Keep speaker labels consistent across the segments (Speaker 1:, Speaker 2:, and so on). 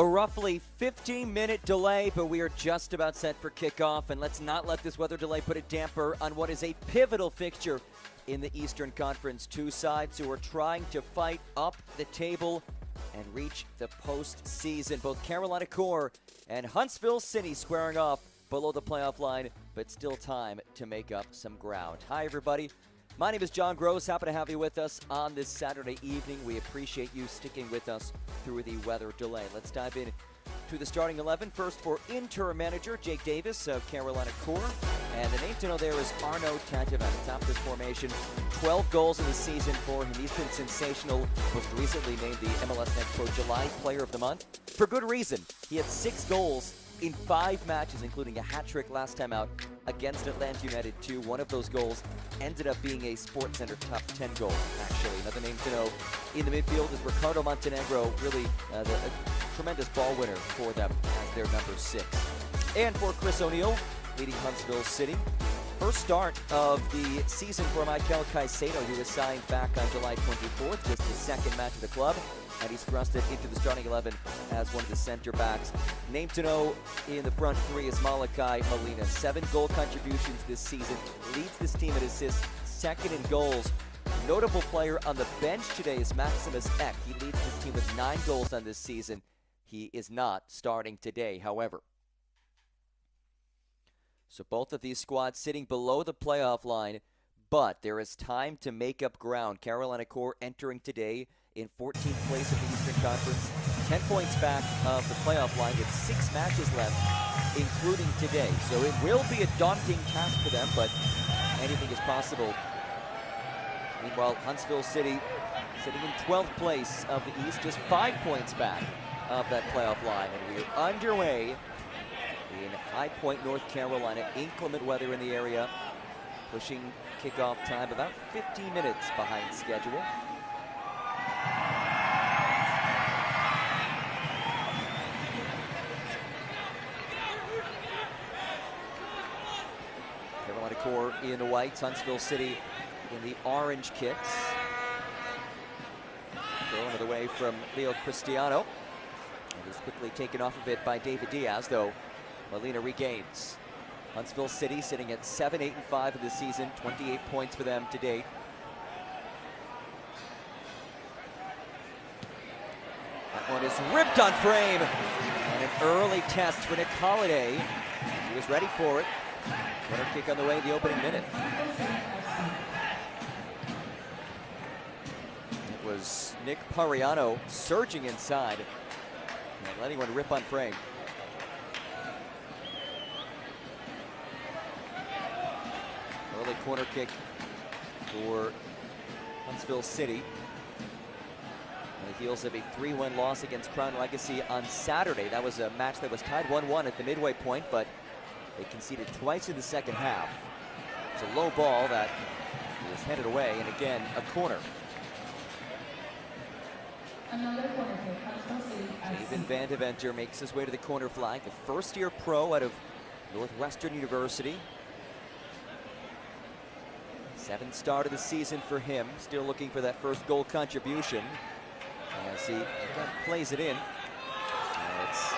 Speaker 1: A roughly 15-minute delay, but we are just about set for kickoff, and let's not let this weather delay put a damper on what is a pivotal fixture in the Eastern Conference. Two sides who are trying to fight up the table and reach the postseason. Both Carolina Core and Huntsville City squaring off below the playoff line, but still time to make up some ground. Hi, everybody. My name is John Gross. Happy to have you with us on this Saturday evening. We appreciate you sticking with us through the weather delay. Let's dive in to the starting 11. First for interim manager Jake Davis of Carolina Core. And the name to know there is Arno Tantev at the top of this formation. 12 goals in the season for him. He's been sensational. Most recently named the MLS Next Pro July Player of the Month. For good reason. He had 6 goals in 5 matches, including a hat trick last time out against Atlanta United 2. One of those goals ended up being a SportsCenter top 10 goal, actually. Another name to know in the midfield is Ricardo Montenegro, really a tremendous ball winner for them as their number 6. And for Chris O'Neill, leading Huntsville City. First start of the season for Michael Caicedo. He was signed back on July 24th, just his second match of the club, and he's thrusted into the starting 11 as one of the center backs. Name to know in the front three is Malachi Molina. 7 goal contributions this season, leads this team in assists, second in goals. Notable player on the bench today is Maximus Eck. He leads his team with 9 goals on this season. He is not starting today, however. So both of these squads sitting below the playoff line, but there is time to make up ground. Carolina Core entering today in 14th place of the Eastern Conference, 10 points back of the playoff line with 6 matches left, including today. So it will be a daunting task for them, but anything is possible. Meanwhile, Huntsville City sitting in 12th place of the East, just 5 points back of that playoff line. And we are underway in High Point, North Carolina. Inclement weather in the area, pushing kickoff time about 15 minutes behind schedule. Carolina Core in the whites, Huntsville City in the orange kits. Throw under the way from Leo Cristiano. And he's quickly taken off of it by David Diaz, though Molina regains. Huntsville City sitting at 7-8-5 of the season, 28 points for them to date. That one is ripped on frame. And an early test for Nick Holiday. He was ready for it. Corner kick on the way in the opening minute. It was Nick Pariano surging inside and letting one rip on frame. Early corner kick for Huntsville City on the heels of a 3-1 loss against Crown Legacy on Saturday. That was a match that was tied 1-1 at the midway point, but they conceded twice in the second half. It's a low ball that is headed away, and again, a corner.
Speaker 2: Another corner kick, Huntsville City.
Speaker 1: David Van Deventer makes his way to the corner flag, the first-year pro out of Northwestern University. 7th start of the season for him, still looking for that first goal contribution as he plays it in. And it's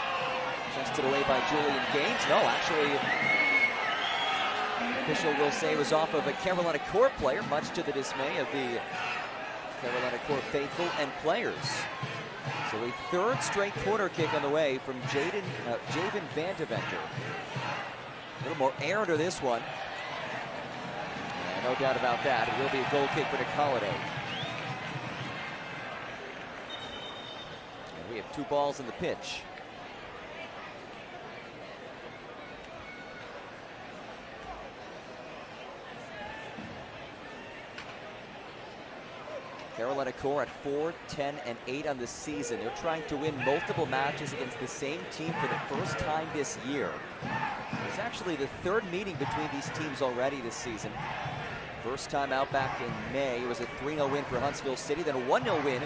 Speaker 1: chested away by Julian Gaines. No, actually, the official will say it was off of a Carolina Core player, much to the dismay of the Carolina Core faithful and players. So a 3rd straight corner kick on the way from Javen Van Deventer. A little more air under this one. No doubt about that. It will be a goal kick for Nick Holiday. And we have 2 balls in the pitch. Carolina Core at 4-10-8 on the season. They're trying to win multiple matches against the same team for the first time this year. It's actually the 3rd meeting between these teams already this season. First time out back in May, it was a 3-0 win for Huntsville City, then a 1-0 win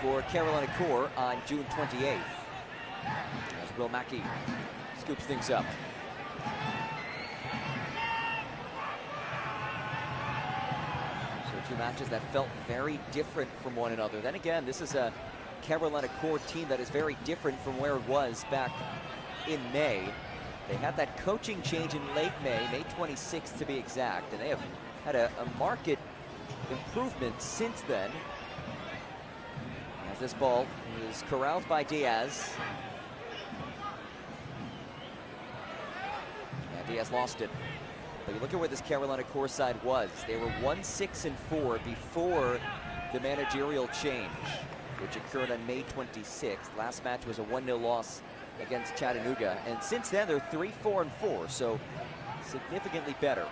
Speaker 1: for Carolina Core on June 28th. As Will Mackey scoops things up. So 2 matches that felt very different from one another. Then again, this is a Carolina core team that is very different from where it was back in May. They had that coaching change in late May 26th to be exact, and they have had a marked improvement since then. As this ball is corralled by Diaz. And Diaz lost it. But you look at where this Carolina core side was. They were 1-6-4 before the managerial change, which occurred on May 26th. Last match was a 1-0 loss against Chattanooga. And since then, they're 3-4-4, so significantly better.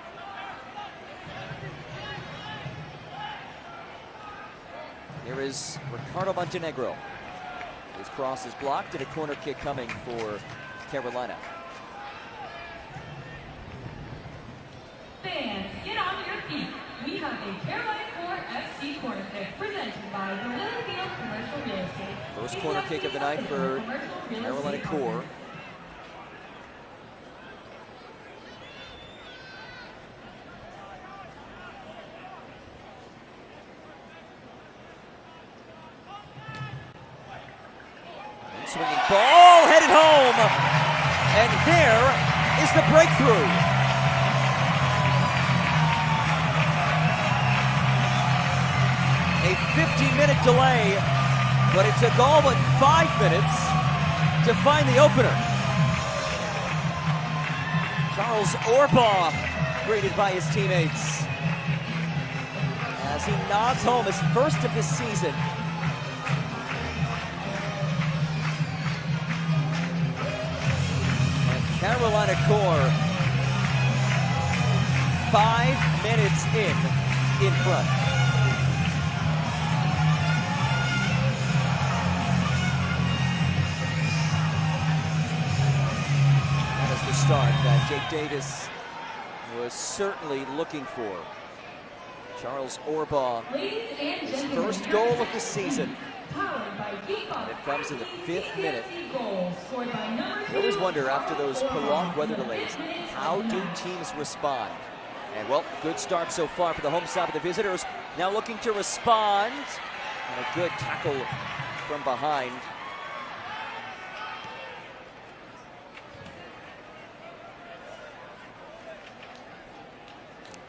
Speaker 1: Here is Ricardo Montenegro. His cross is blocked and a corner kick coming for Carolina.
Speaker 2: Fans, get on your feet. We have a Carolina Core FC corner kick presented by the Little Commercial Real Estate.
Speaker 1: First corner kick of the night for Carolina Core. Swinging ball, headed home, and there is the breakthrough. A 50-minute delay, but it took all but 5 minutes to find the opener. Charles Orbaugh greeted by his teammates as he nods home his first of this season. Carolina Core, 5 minutes in front. That is the start that Jake Davis was certainly looking for. Charles Orbaugh, his first goal of the season. And it comes in the 5th minute. You always wonder after those prolonged weather delays, how do teams respond? And well, good start so far for the home side of the visitors. Now looking to respond. And a good tackle from behind.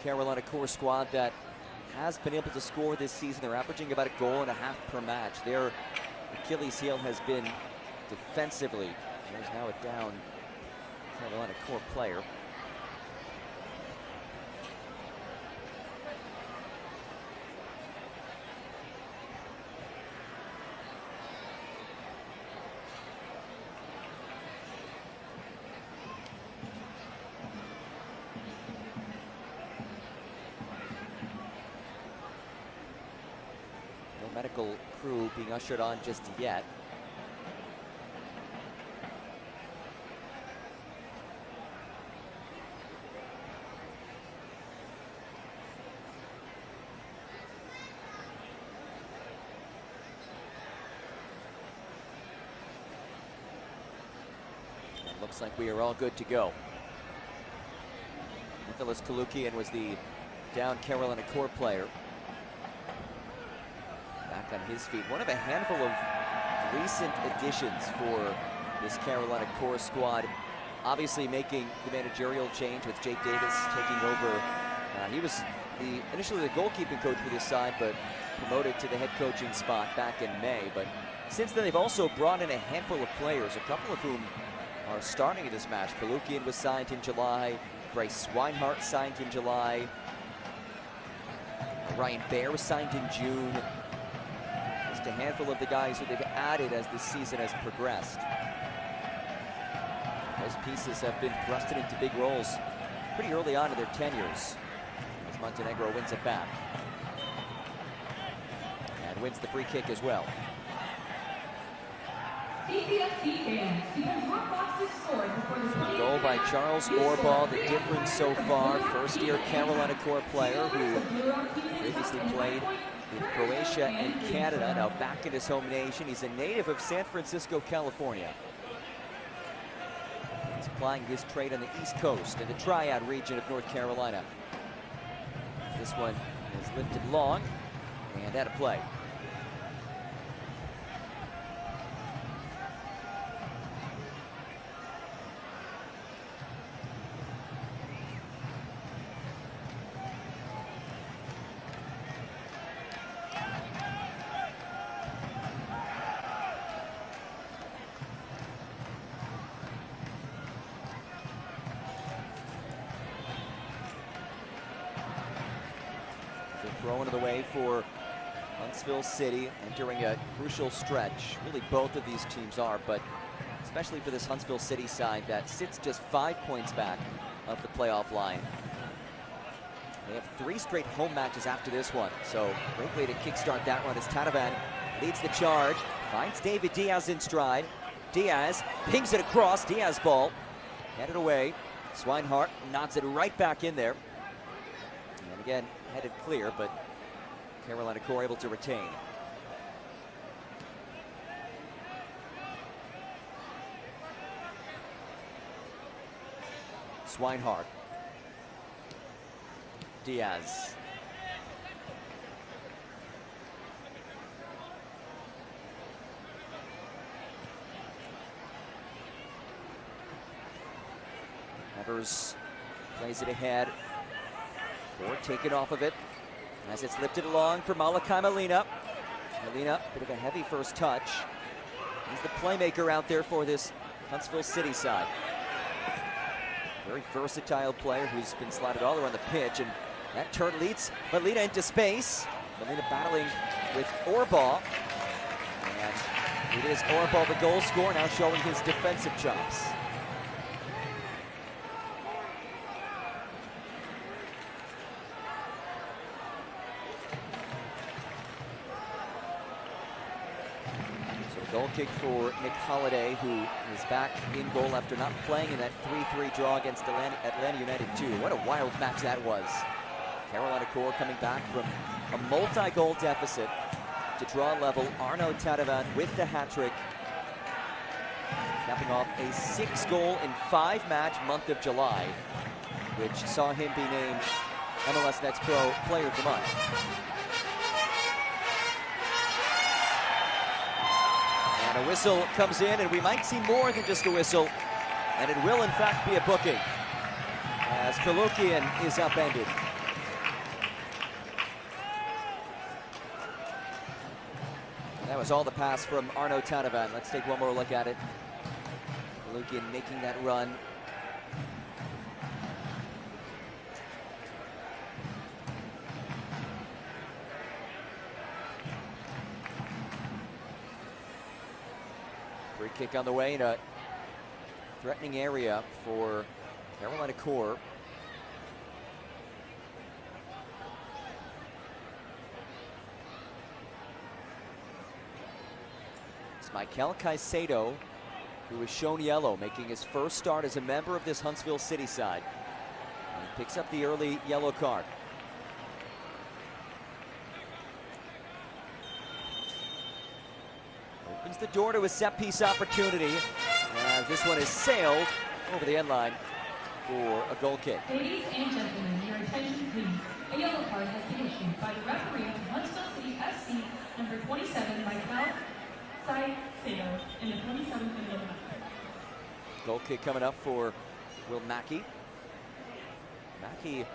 Speaker 1: Carolina Core squad that has been able to score this season. They're averaging about 1.5 goals per match. Their Achilles heel has been defensively. There's now a down Carolina Core player. Medical crew being ushered on just yet. It looks like we are all good to go. Nicholas Kalukian was the down Carolina Core player. Back on his feet. One of a handful of recent additions for this Carolina Core squad. Obviously making the managerial change with Jake Davis taking over. He was initially the goalkeeping coach for this side, but promoted to the head coaching spot back in May. But since then, they've also brought in a handful of players, a couple of whom are starting in this match. Kalukian was signed in July. Bryce Swinehart signed in July. Ryan Baer was signed in June. Just a handful of the guys who they've added as the season has progressed. Those pieces have been thrusted into big roles pretty early on in their tenures. As Montenegro wins it back. And wins the free kick as well. Goal by Charles Orbaugh, the difference so far. First-year Carolina Core player who previously played in Croatia and Canada, now back in his home nation. He's a native of San Francisco, California. He's plying his trade on the East Coast in the Triad region of North Carolina. This one is lifted long and out of play. Thrown of the way for Huntsville City, entering a crucial stretch. Really, both of these teams are, but especially for this Huntsville City side that sits just 5 points back of the playoff line. They have 3 straight home matches after this one, so great way to kickstart that one as Tanavan leads the charge, finds David Diaz in stride. Diaz pings it across, Diaz ball, headed away. Swinehart knocks it right back in there. And again, headed clear, but Carolina Core able to retain. Swinehart. Diaz. Evers plays it ahead. Ford taken off of it as it's lifted along for Malachi Molina. Molina, bit of a heavy first touch. He's the playmaker out there for this Huntsville City side. Very versatile player who's been slotted all around the pitch, and that turn leads Molina into space. Molina battling with Orbaugh. And it is Orbaugh, the goal scorer, now showing his defensive chops. Goal kick for Nick Holliday, who is back in goal after not playing in that 3-3 draw against Atlanta United 2. What a wild match that was. Carolina Core coming back from a multi-goal deficit to draw level. Arno Tanavan with the hat trick, capping off a 6-goal in 5-match month of July, which saw him be named MLS Next Pro Player of the Month. And a whistle comes in, and we might see more than just a whistle, and it will in fact be a booking as Kolukian is upended. And that was all the pass from Arno Tanavan. Let's take one more look at it. Kolukian making that run. Free kick on the way in a threatening area for Carolina Core. It's Michael Caicedo, who was shown yellow, making his first start as a member of this Huntsville City side. And he picks up the early yellow card. Opens the door to a set-piece opportunity as this one is sailed over the end line for a goal kick.
Speaker 2: Ladies and gentlemen, your attention please. A yellow card has been issued by the referee of Huntsville City FC, number 27, Michael Caicedo, in the 27th minute.
Speaker 1: Goal kick coming up for Will Mackey. Mackey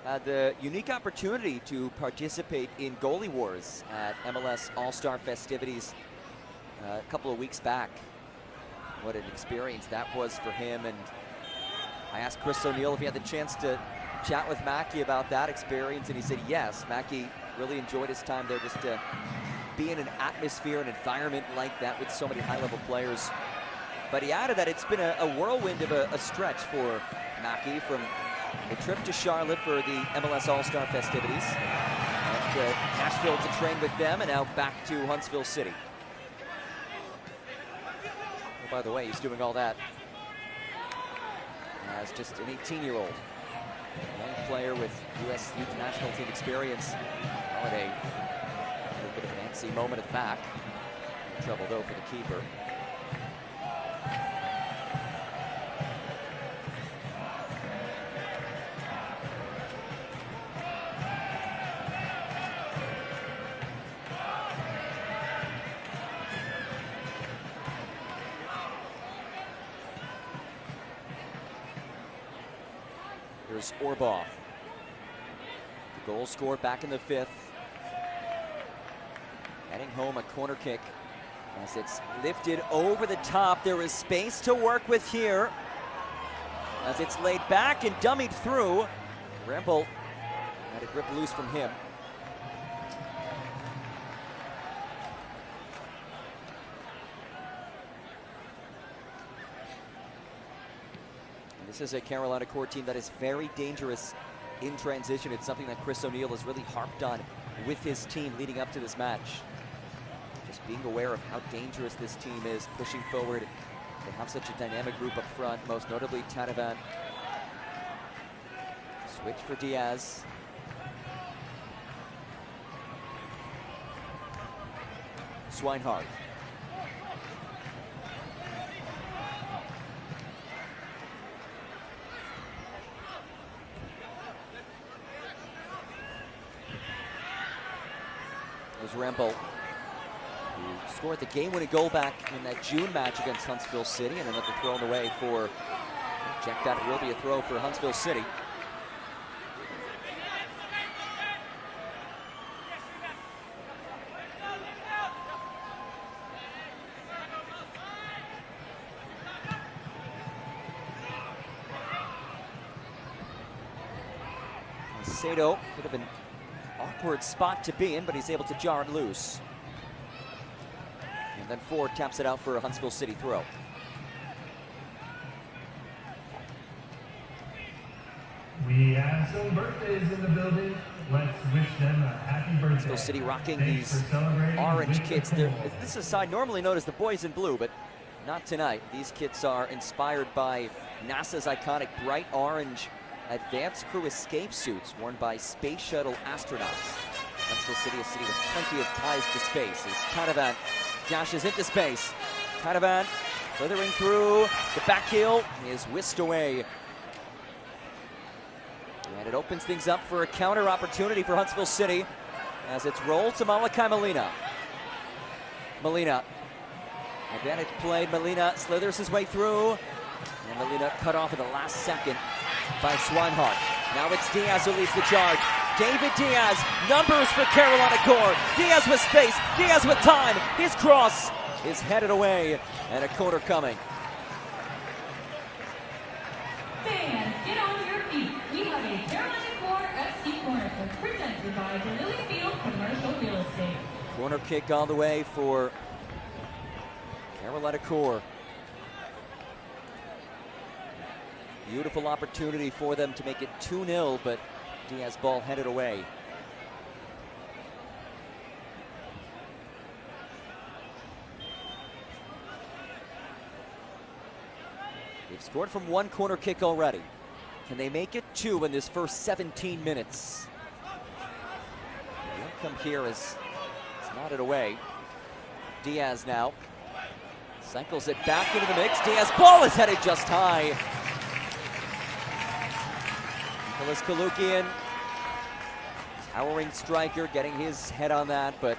Speaker 1: had the unique opportunity to participate in goalie wars at MLS All-Star festivities a couple of weeks back. What an experience that was for him, and I asked Chris O'Neill if he had the chance to chat with Mackey about that experience, and he said yes. Mackey really enjoyed his time there, just to be in an atmosphere, an environment like that with so many high-level players. But he added that it's been a whirlwind of a stretch for Mackey, from a trip to Charlotte for the MLS All-Star festivities, and to Nashville to train with them, and now back to Huntsville City. By the way, he's doing all that as just an 18-year-old. Young player with U.S. Youth National Team experience. Holiday, a little bit of an antsy moment at the back. Trouble, though, for the keeper. Here's Orbaugh. The goal scored back in the 5th. Heading home, a corner kick as it's lifted over the top. There is space to work with here as it's laid back and dummied through. Rempel had it ripped loose from him. And this is a Carolina Core team that is very dangerous in transition. It's something that Chris O'Neill has really harped on with his team leading up to this match. Just being aware of how dangerous this team is, pushing forward. They have such a dynamic group up front, most notably Tanavan. Switch for Diaz. Swinehart. There's Rempel, who scored the game-winning goal back in that June match against Huntsville City, and another throw on the way for, check that, it will be a throw for Huntsville City. Sato, bit of an awkward spot to be in, but he's able to jar it loose. And then Ford taps it out for a Huntsville City throw.
Speaker 3: We have some birthdays in the building. Let's wish them a happy birthday.
Speaker 1: Huntsville City rocking these orange kits. This is a side normally known as the boys in blue, but not tonight. These kits are inspired by NASA's iconic bright orange advanced crew escape suits worn by space shuttle astronauts. Huntsville City, a city with plenty of ties to space, as Tanavan dashes into space. Tanavan slithering through, the back heel is whisked away. And it opens things up for a counter opportunity for Huntsville City as it's rolled to Malachi Molina. Molina, advantage played, Molina slithers his way through, and Molina cut off in the last second by Swinehart. Now it's Diaz who leads the charge. David Diaz, numbers for Carolina Core. Diaz with space, Diaz with time. His cross is headed away, and a corner coming.
Speaker 2: Fans, get on your feet. We have a Carolina Core FC corner presented by the Lily Field Commercial Real Estate.
Speaker 1: Corner kick on the way for Carolina Core. Beautiful opportunity for them to make it 2-0, but Diaz ball headed away. They've scored from one corner kick already. Can they make it 2 in this first 17 minutes? The outcome here is it's nodded away. Diaz now cycles it back into the mix. Diaz ball is headed just high. Nicholas Kalukian, towering striker, getting his head on that, but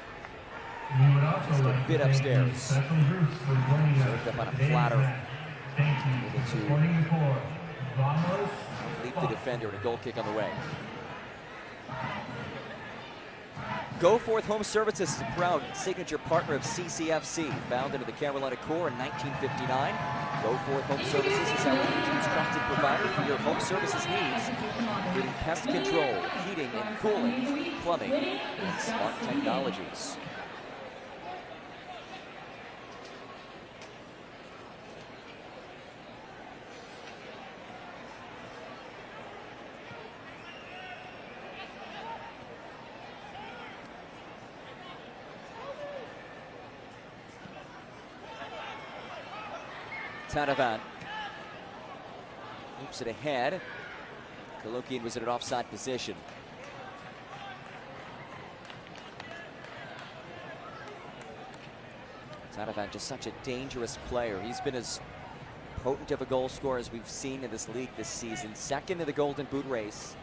Speaker 1: just a bit upstairs. Served up on a platter. Able to leap the defender and a goal kick on the way. Go Forth Home Services is a proud signature partner of CCFC, founded in the Carolina Core in 1959. Go Forth Home Services is our region's trusted provider for your home services needs, including pest control, heating and cooling, plumbing, and smart technologies. Tanavan loops it ahead. Kalukian was in an offside position. Tanavan, just such a dangerous player. He's been as potent of a goal scorer as we've seen in this league this season. Second in the Golden Boot race.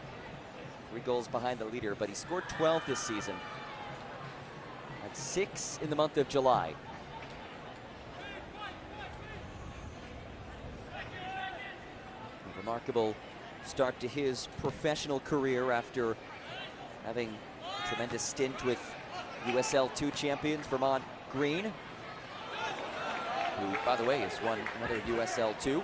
Speaker 1: 3 goals behind the leader, but he scored 12 this season. Had 6 in the month of July. Remarkable start to his professional career after having a tremendous stint with USL 2 champions Vermont Green, who, by the way, has won another USL 2.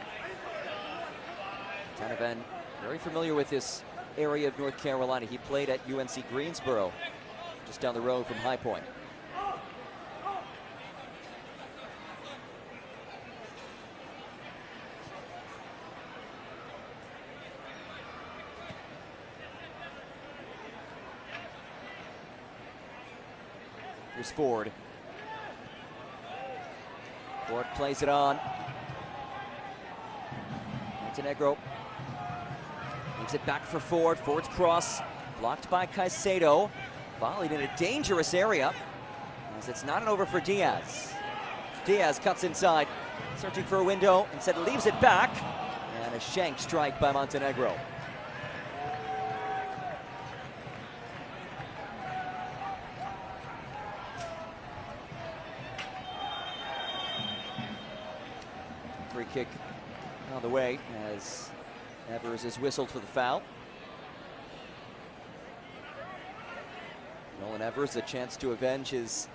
Speaker 1: Tanavan, very familiar with this area of North Carolina. He played at UNC Greensboro, just down the road from High Point. Here's Ford. Ford plays it on. Montenegro leaves it back for Ford. Ford's cross blocked by Caicedo. Volleyed in a dangerous area, as it's not an over for Diaz. Diaz cuts inside, searching for a window, instead leaves it back, and a shank strike by Montenegro. Free kick on the way as Evers is whistled for the foul. Nolan Evers, a chance to avenge his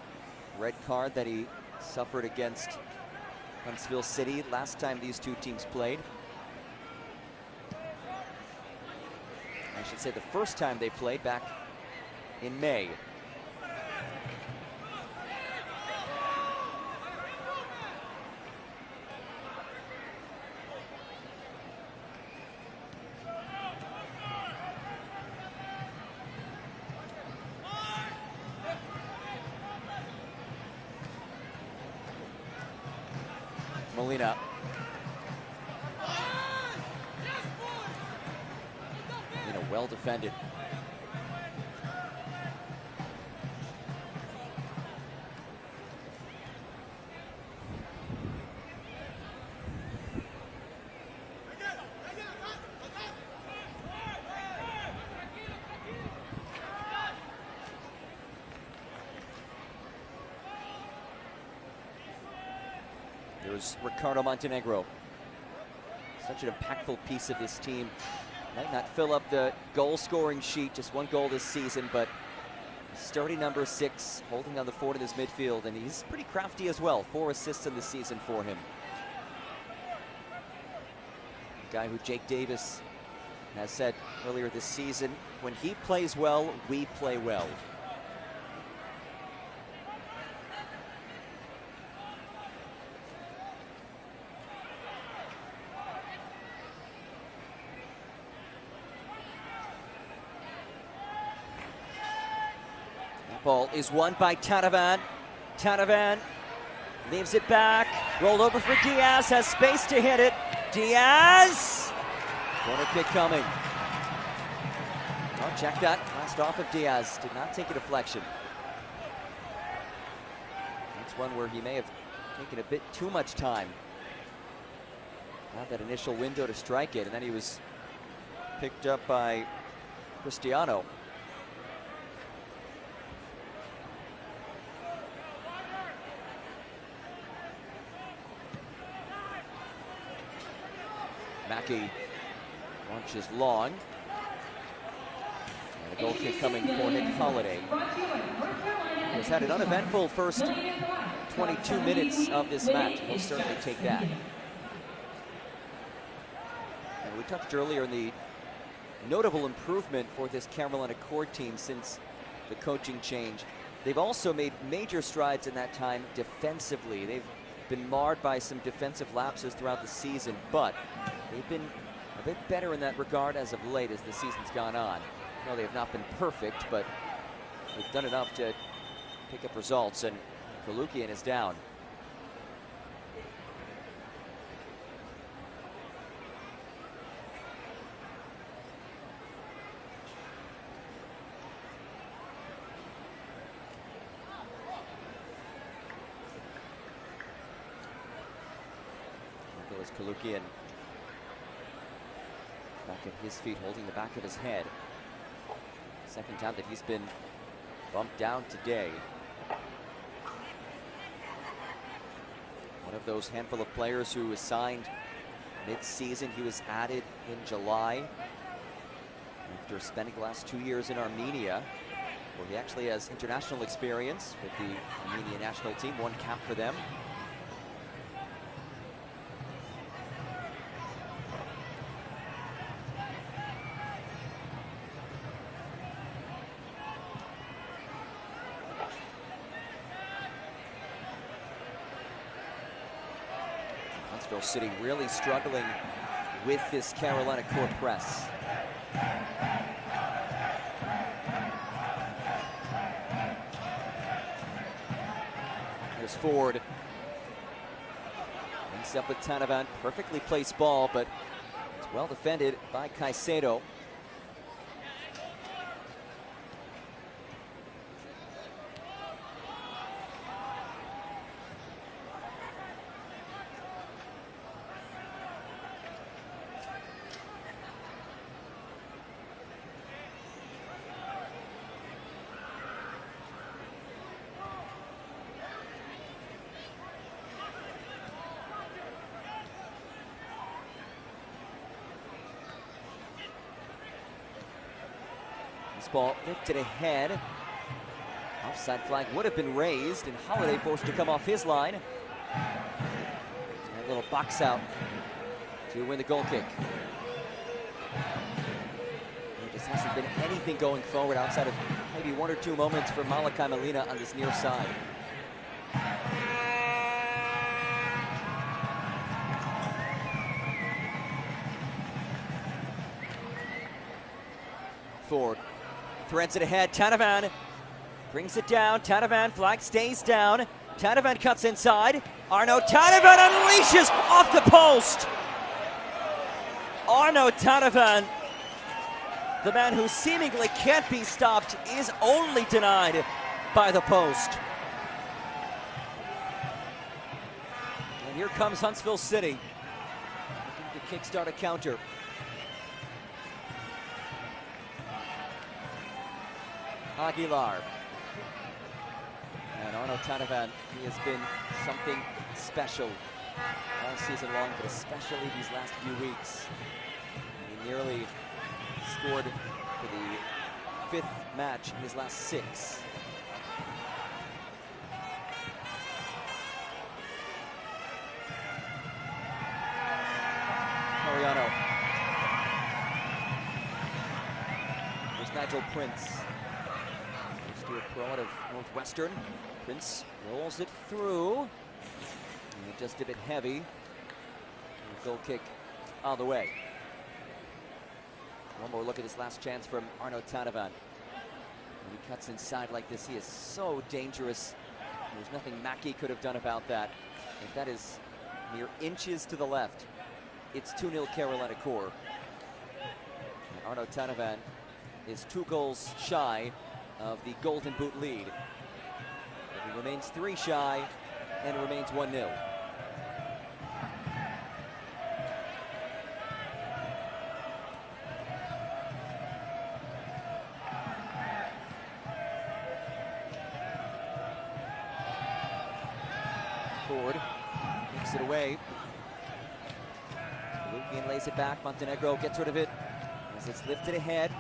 Speaker 1: red card that he suffered against Huntsville City last time these two teams played. I should say the first time they played back in May. Molina. Molina well defended. Here's Ricardo Montenegro. Such an impactful piece of this team. Might not fill up the goal-scoring sheet, just one goal this season, but sturdy number 6, holding on the fort in his midfield, and he's pretty crafty as well. 4 assists in the season for him. A guy who Jake Davis has said earlier this season, when he plays well, we play well. Ball is won by Tanavan. Tanavan leaves it back. Rolled over for Diaz. Has space to hit it. Diaz! Corner kick coming. Oh, check that. Last off of Diaz. Did not take a deflection. That's one where he may have taken a bit too much time. Had that initial window to strike it, and then he was picked up by Cristiano. Mackey launches long. And a goal kick coming for Nick Holiday. He's had an uneventful first 22 minutes of this match. He'll certainly take that. And we touched earlier on the notable improvement for this Carolina core team since the coaching change. They've also made major strides in that time defensively. They've been marred by some defensive lapses throughout the season, but they've been a bit better in that regard as of late as the season's gone on. No, they have not been perfect, but they've done enough to pick up results, and Kalukian is down. Nicholas Kalukian back at his feet, holding the back of his head. Second time that he's been bumped down today. One of those handful of players who was signed mid-season. He was added in July after spending the last 2 years in Armenia, where he actually has international experience with the Armenian national team, 1 cap for them. Huntsville City really struggling with this Carolina core press. Here's Ford. Links up with Tanavan. Perfectly placed ball, but it's well defended by Caicedo. This ball lifted ahead. Offside flag would have been raised, and Holiday forced to come off his line. And a little box out to win the goal kick. There just hasn't been anything going forward outside of maybe 1 or 2 moments for Malachi Molina on this near side. Ford threads it ahead. Tanavan brings it down. Tanavan, flag stays down. Tanavan cuts inside. Arno Tanavan unleashes off the post. Arno Tanavan, the man who seemingly can't be stopped, is only denied by the post. And here comes Huntsville City, looking to kickstart a counter. Aguilar. And Arno Tanavan, he has been something special all season long, but especially these last few weeks. He nearly scored for the 5th match in his last 6. Mariano. There's Nigel Prince. Stuart Pro out of Northwestern. Prince rolls it through. And just a bit heavy. And goal kick on the way. One more look at this last chance from Arno Tanavan. When he cuts inside like this, he is so dangerous. There's nothing Mackey could have done about that. If that is mere inches to the left, it's 2-0 Carolina Core. And Arno Tanavan is 2 goals shy of the Golden Boot lead. But he remains 3 shy and it remains 1-0. Ford kicks it away. Lukian lays it back. Montenegro gets rid of it as it's lifted ahead.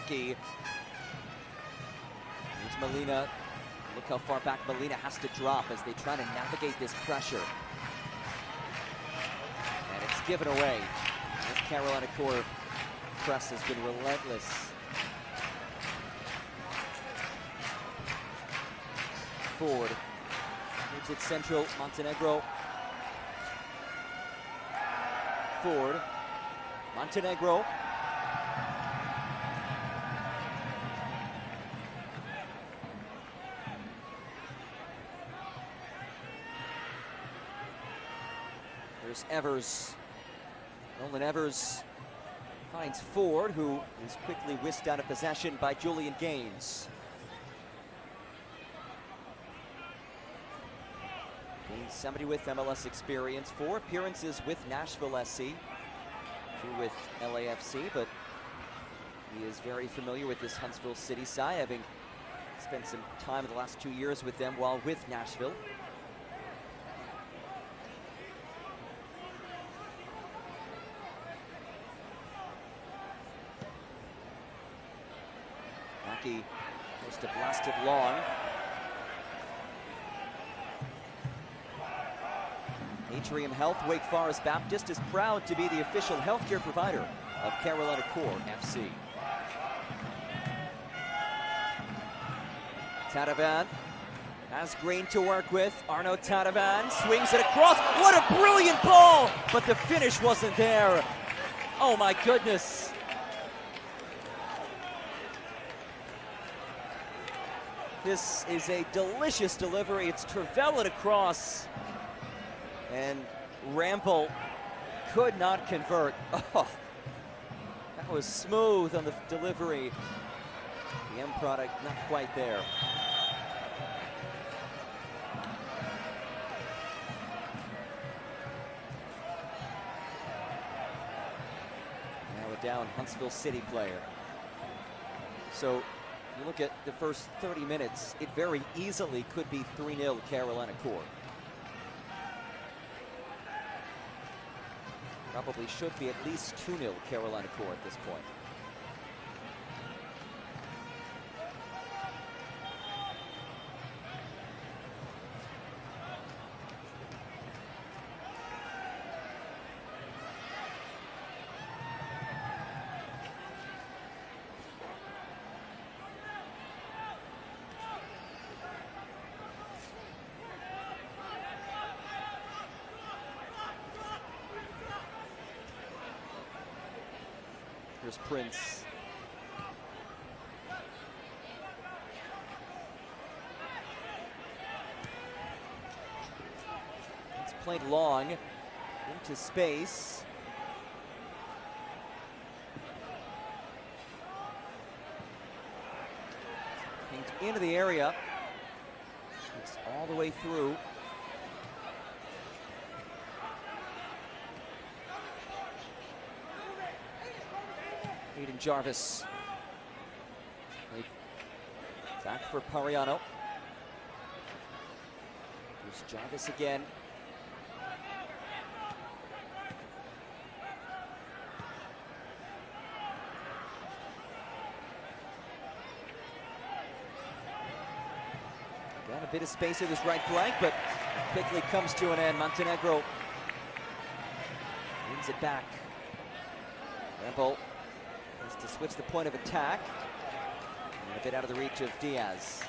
Speaker 1: Here's Molina. Look how far back Molina has to drop as they try to navigate this pressure. And it's given away. This Carolina Core press has been relentless. Ford moves it central. Montenegro. Ford. Montenegro. There's Evers. Nolan Evers finds Ford, who is quickly whisked out of possession by Julian Gaines. Gaines, somebody with MLS experience, 4 appearances with Nashville SC, 2 with LAFC, but he is very familiar with this Huntsville City side, having spent some time in the last 2 years with them while with Nashville. Goes to blast it long. Atrium Health Wake Forest Baptist is proud to be the official healthcare provider of Carolina Core FC. Tadavan has Green to work with. Arno Tadavan swings it across. What a brilliant ball! But the finish wasn't there. Oh my goodness. This is a delicious delivery. It's traveled across. And Rampel could not convert. Oh, that was smooth on the delivery. The end product not quite there. Now a down Huntsville City player. So you look at the first 30 minutes, it very easily could be 3-0 Carolina Core. Probably should be at least 2-0 Carolina Core at this point. Here's Prince. It's played long into space. Pinged into the area. It's all the way through. Aiden Jarvis. Back for Pariano. Here's Jarvis again. Got a bit of space at his right flank, but quickly comes to an end. Montenegro wins it back. Rampel has to switch the point of attack. And a bit out of the reach of Diaz.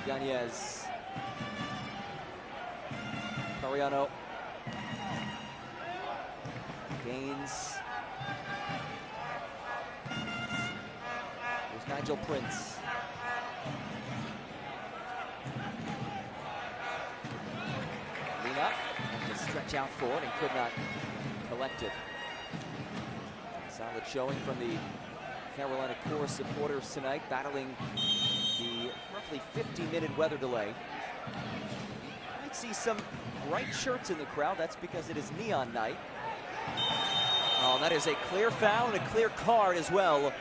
Speaker 1: Yanez. Pariano. Gains. There's Nigel Prince. Lena had to stretch out forward and could not collect it. Solid showing from the Carolina Core supporters tonight, battling the roughly 50-minute weather delay. You might see some bright shirts in the crowd. That's because it is neon night. Oh, that is a clear foul and a clear card as well.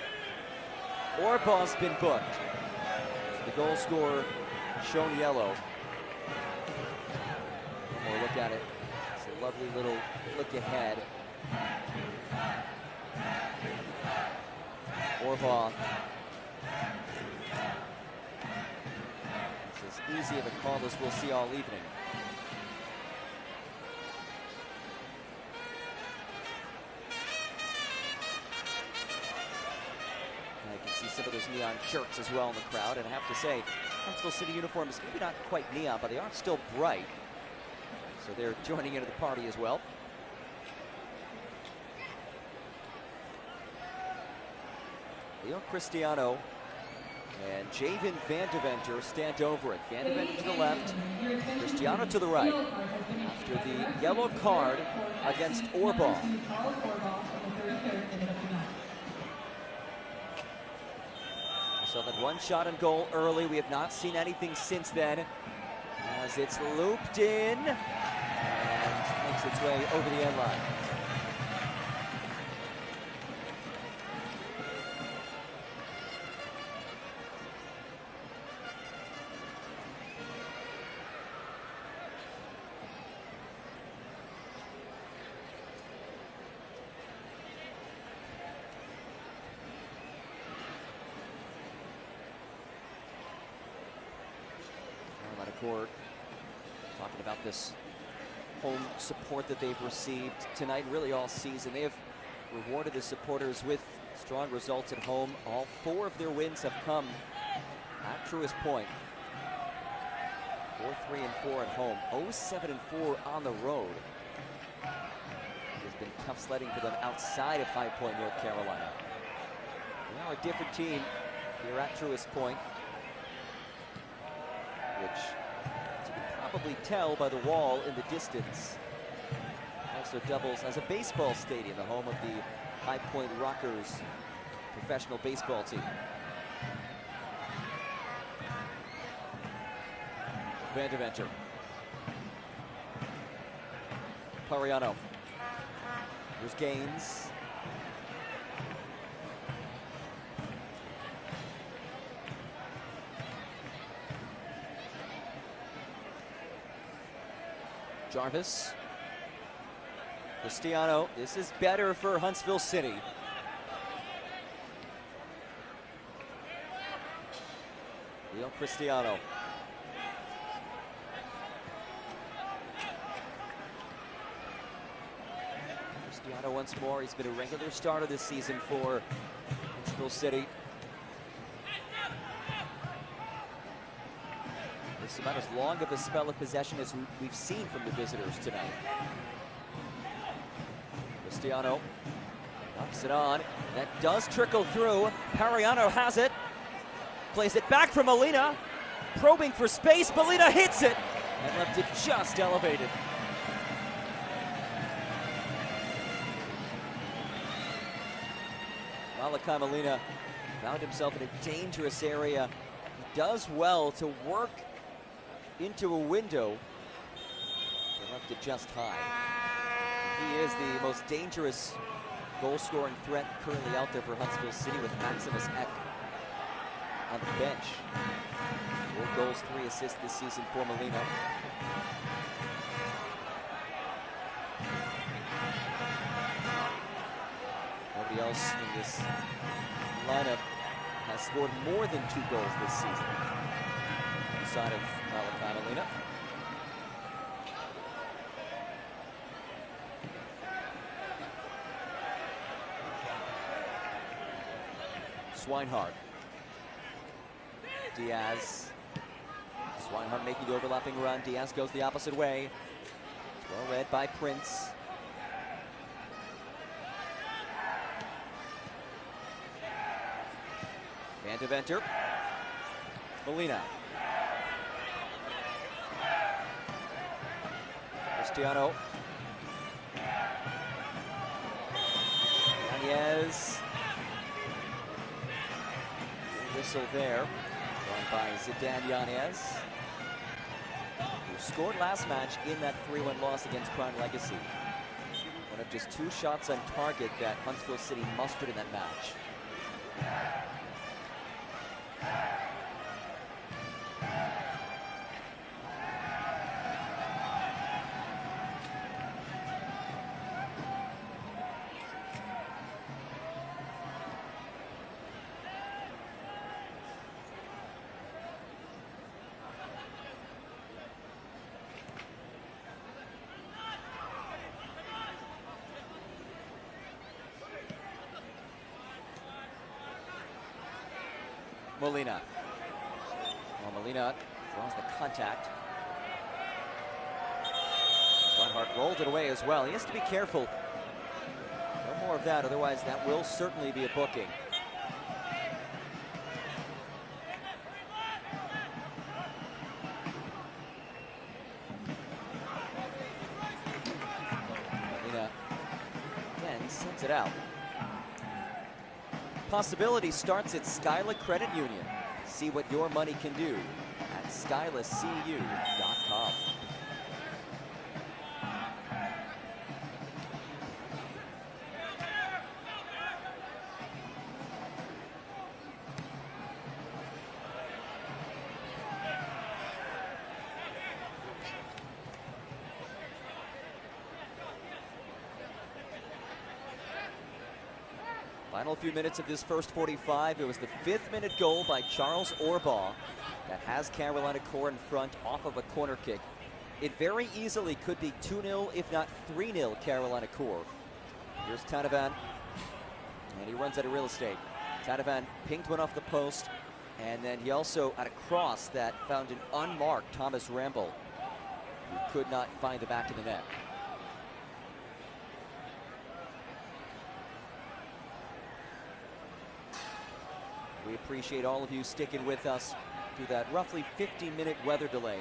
Speaker 1: Orbaugh's been booked. The goal scorer shown yellow. One more look at it. It's a lovely little flick ahead. Orbaugh. It's as easy of a call as we'll see all evening. See some of those neon shirts as well in the crowd, and I have to say, Huntsville City uniform is maybe not quite neon, but they are still bright. So they're joining into the party as well. Leo Cristiano and Javen Vandeventer stand over it. Vandeventer to the left, Cristiano to the right. After the yellow card against Orbaugh. So that one shot on goal early. We have not seen anything since then, as it's looped in and makes its way over the end line. court, talking about this home support that they've received tonight, really all season. They have rewarded the supporters with strong results at home. All 4 of their wins have come at Truist Point. 4-3-4 at home, 0-7-4 on the road. It has been tough sledding for them outside of High Point, North Carolina. They are a different team here at Truist Point, which, as you can probably tell by the wall in the distance, also doubles as a baseball stadium, the home of the High Point Rockers professional baseball team. Vandeventer. Pariano. Here's Gaines. Jarvis. Cristiano. This is better for Huntsville City. Leo Cristiano. Cristiano once more. He's been a regular starter this season for Huntsville City. This is about as long of a spell of possession as we've seen from the visitors tonight. Cristiano knocks it on. That does trickle through. Pariano has it. Plays it back for Molina. Probing for space. Molina hits it and left it just elevated. Malachi Molina found himself in a dangerous area. He does well to work into a window. They left it just high. He is the most dangerous goal-scoring threat currently out there for Huntsville City, with Maximus Eck on the bench. 4 goals, 3 assists this season for Molina. Nobody else in this lineup has scored more than 2 goals this season, outside of Malachi Molina. Swinehart. Diaz. Swinehart making the overlapping run. Diaz goes the opposite way. Well read by Prince. Vandeventer. Molina. Cristiano. Yanez. Whistle there, drawn by Zidane Yanez, who scored last match in that 3-1 loss against Crown Legacy. One of just 2 shots on target that Huntsville City mustered in that match. Molina. Well, Molina draws the contact. Swinehart rolled it away as well. He has to be careful. No more of that, otherwise that will certainly be a booking. Molina again sends it out. Possibility starts at Skyla Credit Union. See what your money can do at SkylaCU.com. Final few minutes of this first 45. It was the 5th-minute goal by Charles Orbaugh that has Carolina Core in front off of a corner kick. It very easily could be 2-0, if not 3-0 Carolina Core. Here's Tanavan, and he runs out of real estate. Tanavan pinged one off the post, and then he also had a cross that found an unmarked Thomas Ramble, who could not find the back of the net. We appreciate all of you sticking with us through that roughly 15-minute weather delay.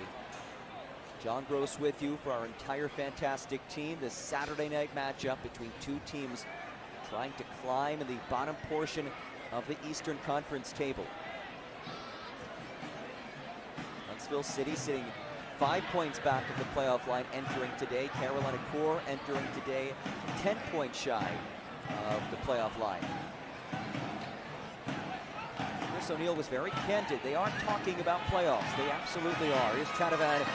Speaker 1: John Gross with you for our entire fantastic team. This Saturday night matchup between two teams trying to climb in the bottom portion of the Eastern Conference table. Huntsville City sitting 5 points back of the playoff line entering today. Carolina Core entering today 10 points shy of the playoff line. Chris O'Neill was very candid. They aren't talking about playoffs. They absolutely are. Here's Tanavan.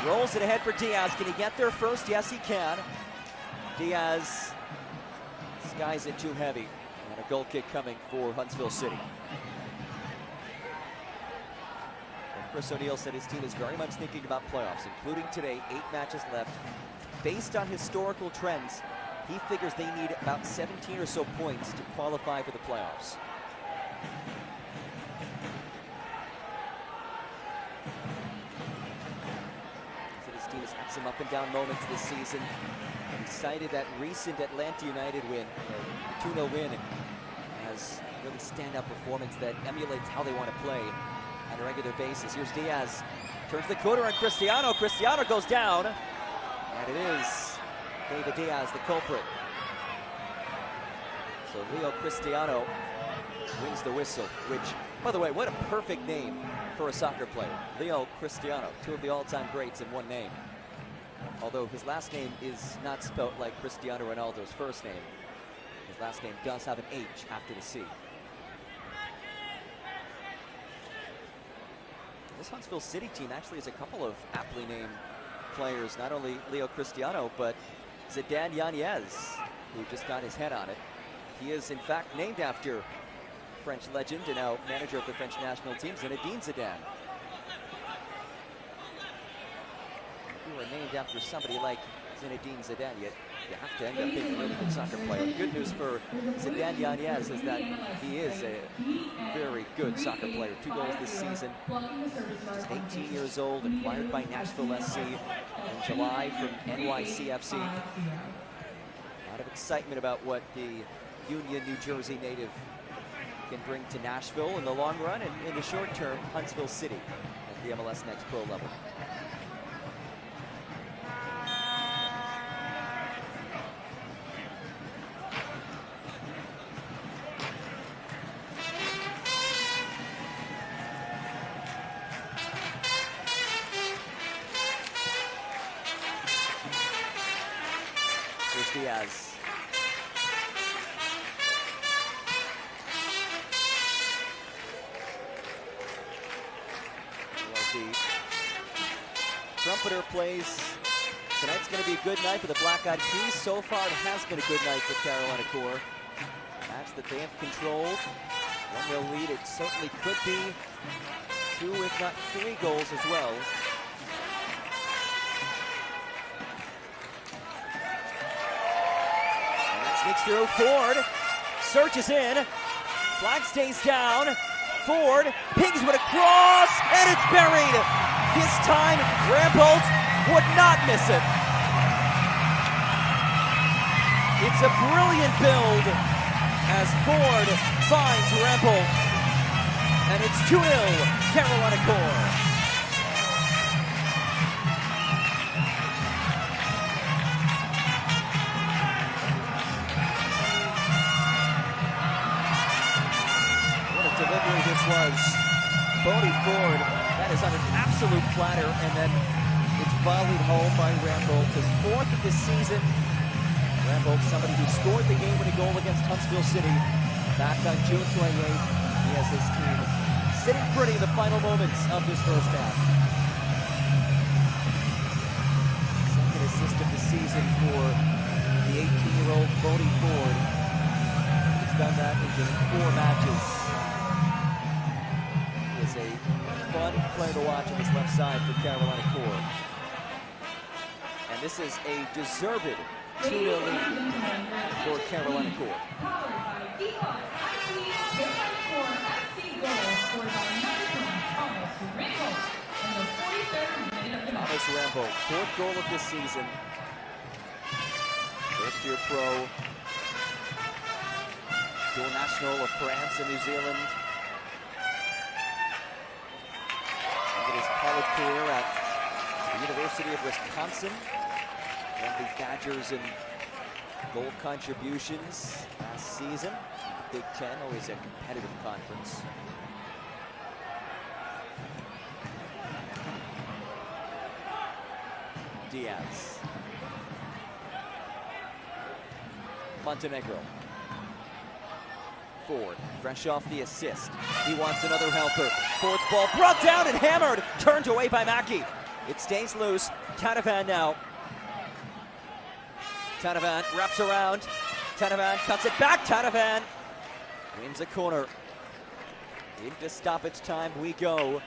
Speaker 1: Rolls it ahead for Diaz. Can he get there first? Yes, he can. Diaz skies it too heavy. And a goal kick coming for Huntsville City. And Chris O'Neill said his team is very much thinking about playoffs, including today, 8 matches left. Based on historical trends, he figures they need about 17 or so points to qualify for the playoffs. Team has had some up and down moments this season. And he cited that recent Atlanta United win, the 2-0 win, as a really standout performance that emulates how they want to play on a regular basis. Here's Diaz, turns the corner on Cristiano. Cristiano goes down, and it is David Diaz, the culprit. So Leo Cristiano wins the whistle, which, by the way, what a perfect name for a soccer player. Leo Cristiano, 2 of the all-time greats in one name. Although his last name is not spelt like Cristiano Ronaldo's first name. His last name does have an H after the C. This Huntsville City team actually has a couple of aptly named players, not only Leo Cristiano, but Zidane Yanez, who just got his head on it. He is, in fact, named after French legend and now manager of the French national team, Zinedine Zidane. If you were named after somebody like Zinedine Zidane, you have to end up being a really good soccer player. The good news for Zidane Yanez is that he is a very good soccer player. 2 goals this season. Just 18 years old, acquired by Nashville SC in July from NYCFC. A lot of excitement about what the Union, New Jersey native can bring to Nashville in the long run, and in the short term, Huntsville City at the MLS Next Pro level. Here's Diaz. The trumpeter plays. Tonight's going to be a good night for the Black Eyed Peas. So far, it has been a good night for Carolina Core. Match that they have controlled. 1-0 lead. It certainly could be 2, if not 3 goals as well. And that sneaks through. Ford searches in. Flag stays down. Ford pings with a cross, and it's buried. This time, Rambolt would not miss it. It's a brilliant build as Ford finds Rambolt, and it's 2-0 Carolina Core. Delivery this was. Bodie Ford, that is on an absolute platter, and then it's volleyed home by Rambolt, his 4th of this season. Rambolt, somebody who scored the game-winning goal against Huntsville City back on June 28th. He has his team sitting pretty in the final moments of this first half. Second assist of the season for the 18-year-old Bodie Ford. He's done that in just 4 matches. He is a fun player to watch on this left side for Carolina Core. And this is a deserved 2-0 lead for Carolina Core.
Speaker 2: Powered by Default FC, Carolina Core FC goal scored by number 3, Thomas Ringo, in the 43rd minute of the match.
Speaker 1: Thomas Rambo, 4th goal of this season. First-year pro. Dual national of France and New Zealand. Ended his college career at the University of Wisconsin. And the Badgers in goal contributions last season. Big Ten, always a competitive conference. Diaz. Montenegro. Ford, fresh off the assist. He wants another helper. Ford's ball brought down and hammered. Turned away by Mackey. It stays loose. Tanavan now. Tanavan wraps around. Tanavan cuts it back. Tanavan wins a corner. Into stoppage time we go.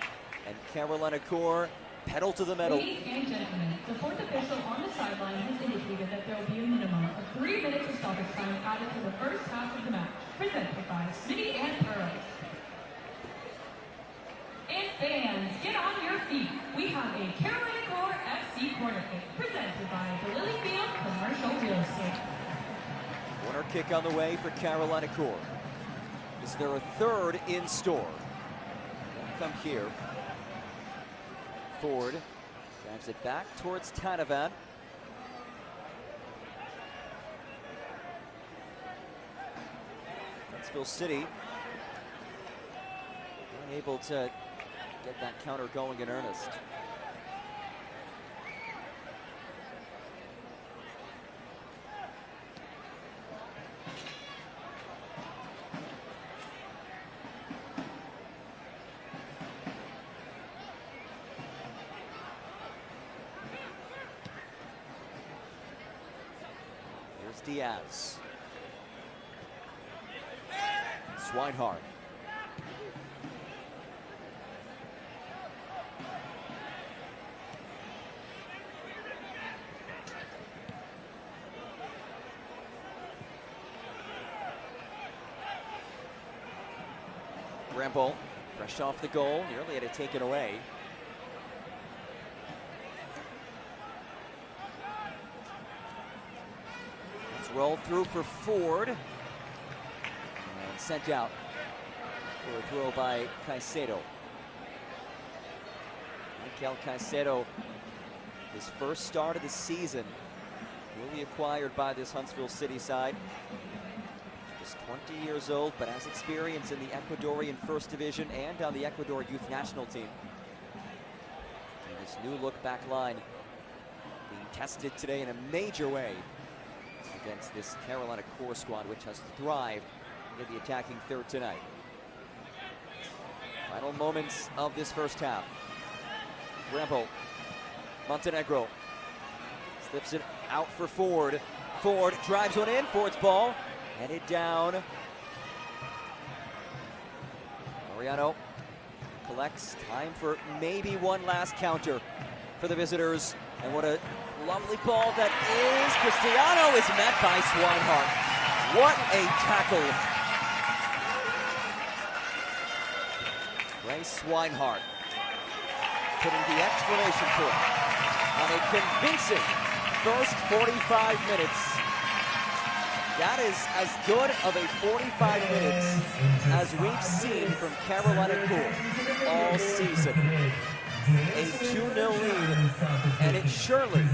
Speaker 1: And Carolina Core pedal to the metal.
Speaker 2: Ladies and gentlemen, the fourth official on the sideline has indicated that there will be a minimum of 3 minutes of stoppage time added to the first half of the match. Presented by Smitty and Pearls. And fans, get on your feet. We have a Carolina Core FC corner kick presented by the Lilyfield Commercial Real Estate.
Speaker 1: Corner kick on the way for Carolina Core. Is there a third in store? Won't come here. Ford drives it back towards Tanavan. Huntsville City unable to get that counter going in earnest. Here's Diaz. Swinehart. Rambo, fresh off the goal, nearly had it taken away. Let's roll through for Ford. And sent out for a throw by Caicedo. Mikel Caicedo, his first start of the season, newly acquired by this Huntsville City side. Just 20 years old, but has experience in the Ecuadorian First Division and on the Ecuador Youth National Team. And this new look back line being tested today in a major way against this Carolina Core squad, which has thrived into the attacking third tonight. Final moments of this first half. Rambo, Montenegro slips it out for Ford. Ford drives one in. Ford's ball headed down. Mariano collects. Time for maybe one last counter for the visitors. And what a lovely ball that is. Cristiano is met by Swinehart. What a tackle. Ray Swinehart putting the exclamation point on a convincing first 45 minutes. That is as good of a 45 minutes as we've seen from Carolina Core all season. A 2-0 lead, and it surely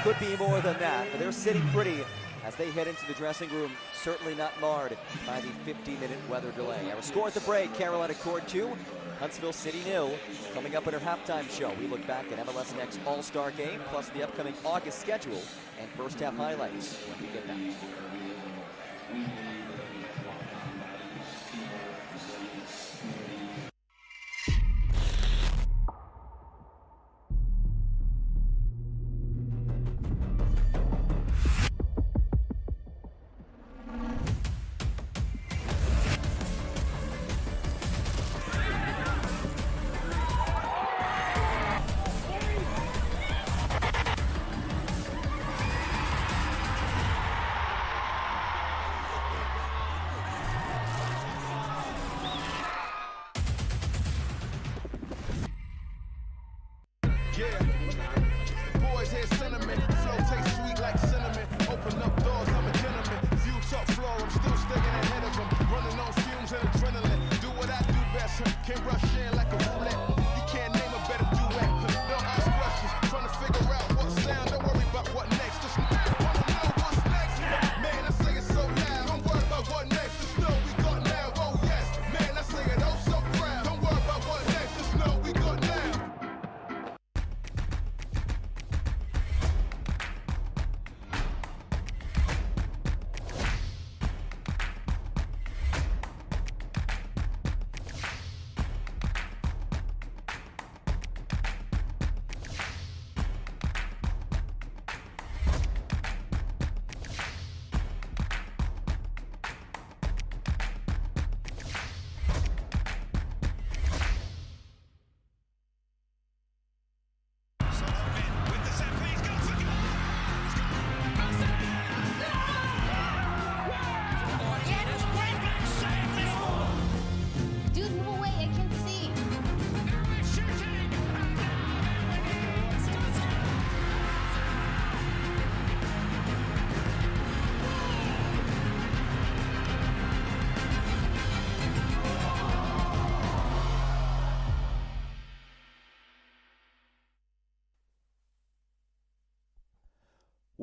Speaker 1: could be more than that. But they're sitting pretty as they head into the dressing room, certainly not marred by the 50-minute weather delay. Our score at the break, Carolina Core 2, Huntsville City 0. Coming up in our halftime show, we look back at MLS Next All-Star Game, plus the upcoming August schedule and first half highlights when we get back.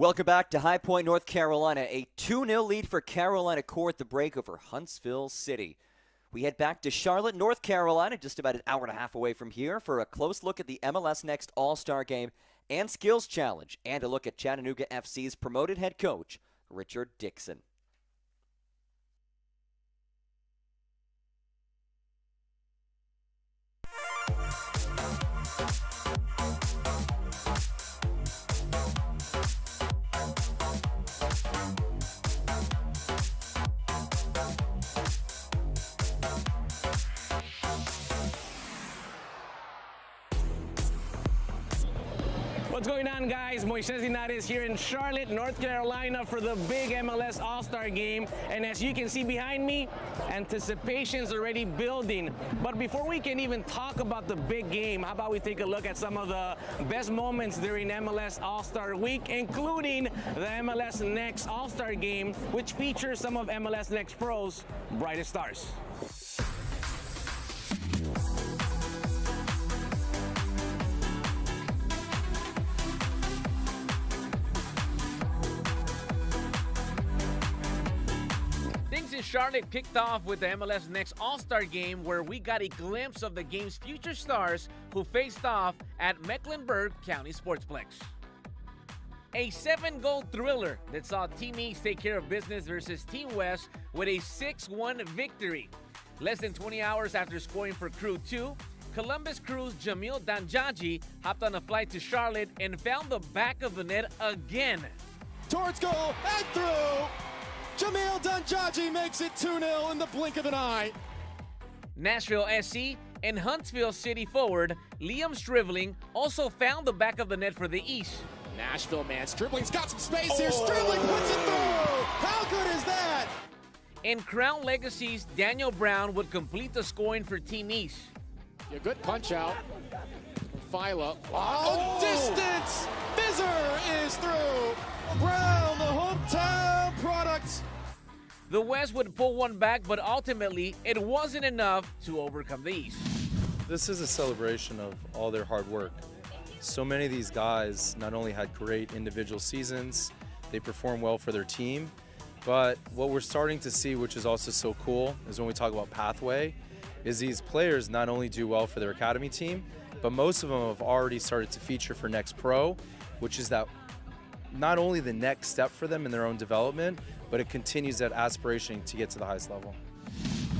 Speaker 1: Welcome back to High Point, North Carolina. A 2-0 lead for Carolina Core at the break over Huntsville City. We head back to Charlotte, North Carolina, just about an hour and a half away from here, for a close look at the MLS Next All-Star Game and Skills Challenge, and a look at Chattanooga FC's promoted head coach, Richard Dixon.
Speaker 4: What's going on, guys? Moises Linares here in Charlotte, North Carolina for the big MLS All-Star Game. And as you can see behind me, anticipation's already building. But before we can even talk about the big game, how about we take a look at some of the best moments during MLS All-Star Week, including the MLS Next All-Star Game, which features some of MLS Next Pro's brightest stars.
Speaker 5: Charlotte kicked off with the MLS Next All-Star Game, where we got a glimpse of the game's future stars who faced off at Mecklenburg County Sportsplex. A 7-goal thriller that saw Team East take care of business versus Team West with a 6-1 victory. Less than 20 hours after scoring for Crew 2, Columbus Crew's Jamil Danjaji hopped on a flight to Charlotte and found the back of the net again.
Speaker 6: Towards goal and through! Jamil Danjaji makes it 2-0 in the blink of an eye.
Speaker 5: Nashville SC and Huntsville City forward Liam Stribling also found the back of the net for the East.
Speaker 6: Nashville, man. Stribling's got some space here. Stribling puts it through. How good is that?
Speaker 5: And Crown Legacy's Daniel Brown would complete the scoring for Team East.
Speaker 6: A good punch out. Philo. Oh, distance. Fizzer is through. Brown, the hometown product.
Speaker 5: The West would pull one back, but ultimately it wasn't enough to overcome the East.
Speaker 7: This is a celebration of all their hard work. So many of these guys not only had great individual seasons, they performed well for their team, but what we're starting to see, which is also so cool, is when we talk about pathway, is these players not only do well for their academy team, but most of them have already started to feature for Next Pro, which is that not only the next step for them in their own development, but it continues that aspiration to get to the highest level.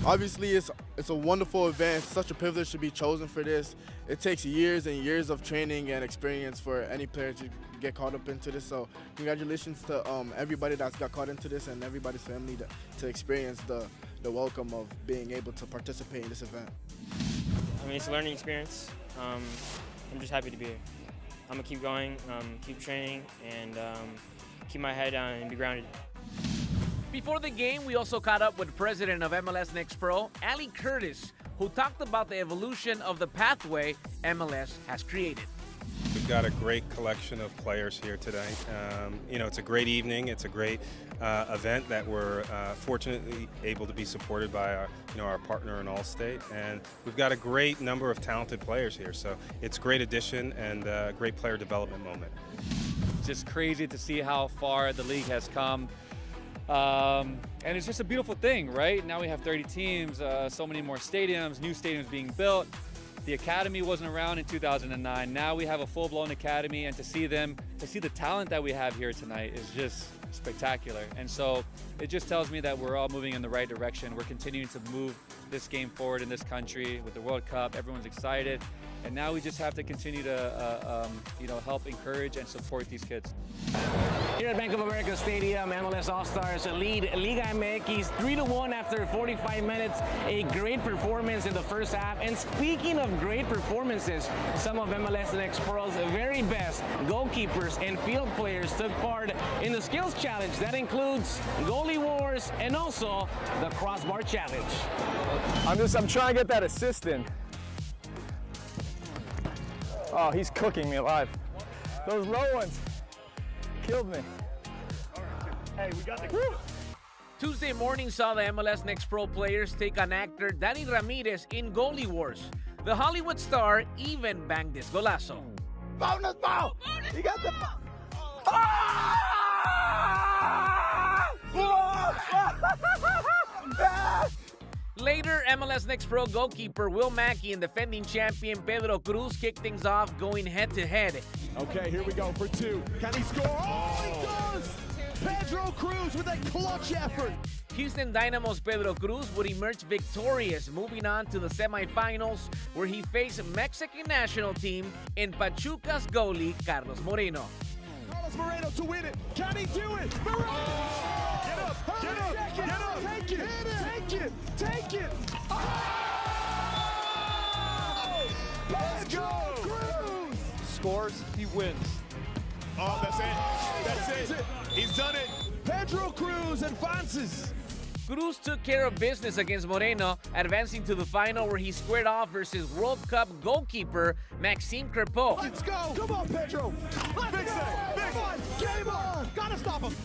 Speaker 8: Obviously, it's a wonderful event. Such a privilege to be chosen for this. It takes years and years of training and experience for any player to get caught up into this. So congratulations to everybody that's got caught into this and everybody's family to experience the welcome of being able to participate in this event.
Speaker 9: I mean, it's a learning experience. I'm just happy to be here. I'm gonna keep going, keep training, and keep my head down and be grounded.
Speaker 5: Before the game, we also caught up with president of MLS Next Pro, Ali Curtis, who talked about the evolution of the pathway MLS has created.
Speaker 10: We've got a great collection of players here today. It's a great evening. It's a great event that we're fortunately able to be supported by our partner in Allstate, and we've got a great number of talented players here. So it's a great addition and a great player development moment.
Speaker 11: Just crazy to see how far the league has come. And it's just a beautiful thing, right? Now we have 30 teams, so many more stadiums, new stadiums being built. The academy wasn't around in 2009. Now we have a full-blown academy, and to see the talent that we have here tonight is just spectacular. And so it just tells me that we're all moving in the right direction. We're continuing to move this game forward in this country with the World Cup. Everyone's excited. And now we just have to continue to help encourage and support these kids.
Speaker 4: Here at Bank of America Stadium, MLS All-Stars lead Liga MX 3-1 after 45 minutes. A great performance in the first half. And speaking of great performances, some of MLS Next Pro's very best goalkeepers and field players took part in the Skills Challenge. That includes Goalie Wars and also the Crossbar Challenge.
Speaker 12: I'm trying to get that assist in. Oh, he's cooking me alive. Those low ones killed me.
Speaker 3: Hey, we got the...
Speaker 5: Woo! Tuesday morning saw the MLS Next Pro players take on actor Danny Ramirez in Goalie Wars. The Hollywood star even banged this golazo.
Speaker 6: Bonus ball! He got the ball!
Speaker 5: Later, MLS Next Pro goalkeeper Will Mackey and defending champion Pedro Cruz kicked things off, going head-to-head.
Speaker 6: Okay, here we go for two. Can he score? Oh, he does! Pedro Cruz with a clutch effort.
Speaker 5: Houston Dynamo's Pedro Cruz would emerge victorious, moving on to the semifinals, where he faced Mexican national team in Pachuca's goalie Carlos Moreno.
Speaker 6: Carlos Moreno to win it. Can he do it? Moreno! Get up! Get up! Get up! Take it! Take it! Take it! Oh! Pedro Cruz!
Speaker 13: Scores, he wins.
Speaker 6: Oh, that's it. That's it. He's done it. Pedro Cruz advances.
Speaker 5: Cruz took care of business against Moreno, advancing to the final where he squared off versus World Cup goalkeeper Maxime Crepeau.
Speaker 6: Let's go. Come on, Pedro. Let's go. Come on. Game on. Gotta stop him.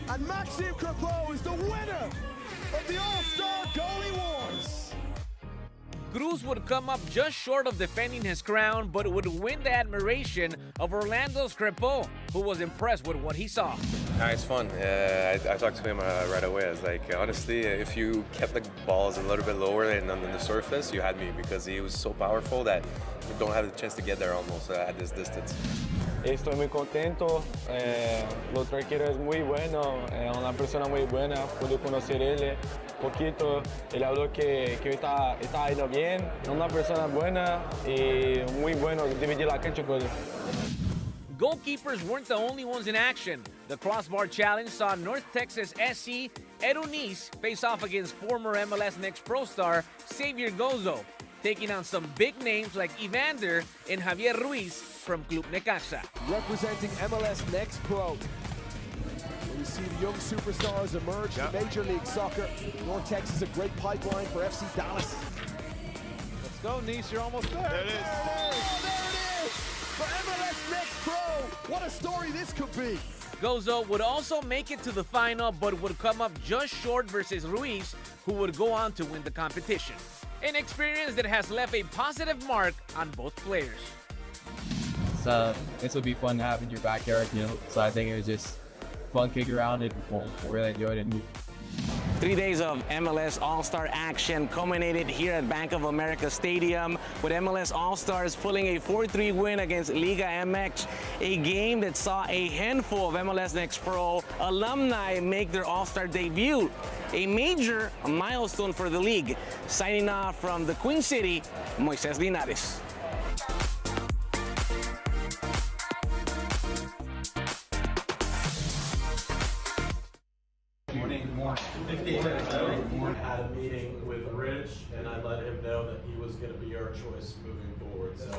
Speaker 6: And Maxime Crepeau is the winner of the All-Star Goalie Wars.
Speaker 5: Cruz would come up just short of defending his crown, but would win the admiration of Orlando's Crepeau, who was impressed with what he saw.
Speaker 14: It's fun. I talked to him right away. I was like, honestly, if you kept the balls a little bit lower and on the surface, you had me, because he was so powerful that you don't have the chance to get there almost at this distance.
Speaker 12: Estoy muy contento. El otro arquero es muy bueno, una persona muy buena. Pude conocer él poquito. Él habló que hoy está yendo bien. Una persona buena y muy bueno. Dividir la cancha con él.
Speaker 5: Goalkeepers weren't the only ones in action. The crossbar challenge saw North Texas SC Erunis face off against former MLS Next Pro star Xavier Gozo, taking on some big names like Evander and Javier Ruiz from Club Necaxa.
Speaker 6: Representing MLS Next Pro. We see the young superstars emerge in Major League Soccer. North Texas is a great pipeline for FC Dallas.
Speaker 13: Let's go, Nice, you're almost there.
Speaker 6: There it is. Oh, there it is! For MLS Next Pro, what a story this could be.
Speaker 5: Gozo would also make it to the final, but would come up just short versus Ruiz, who would go on to win the competition. An experience that has left a positive mark on both players.
Speaker 15: So this will be fun to have in your backyard, so I think it was just fun kick around and really enjoyed it.
Speaker 4: 3 days of MLS All-Star action culminated here at Bank of America Stadium with MLS All-Stars pulling a 4-3 win against Liga MX, a game that saw a handful of MLS Next Pro alumni make their All-Star debut, a major milestone for the league. Signing off from the Queen City, Moises Linares.
Speaker 16: Had a meeting with Rich, and I let him know that he was going to be our choice moving forward. So,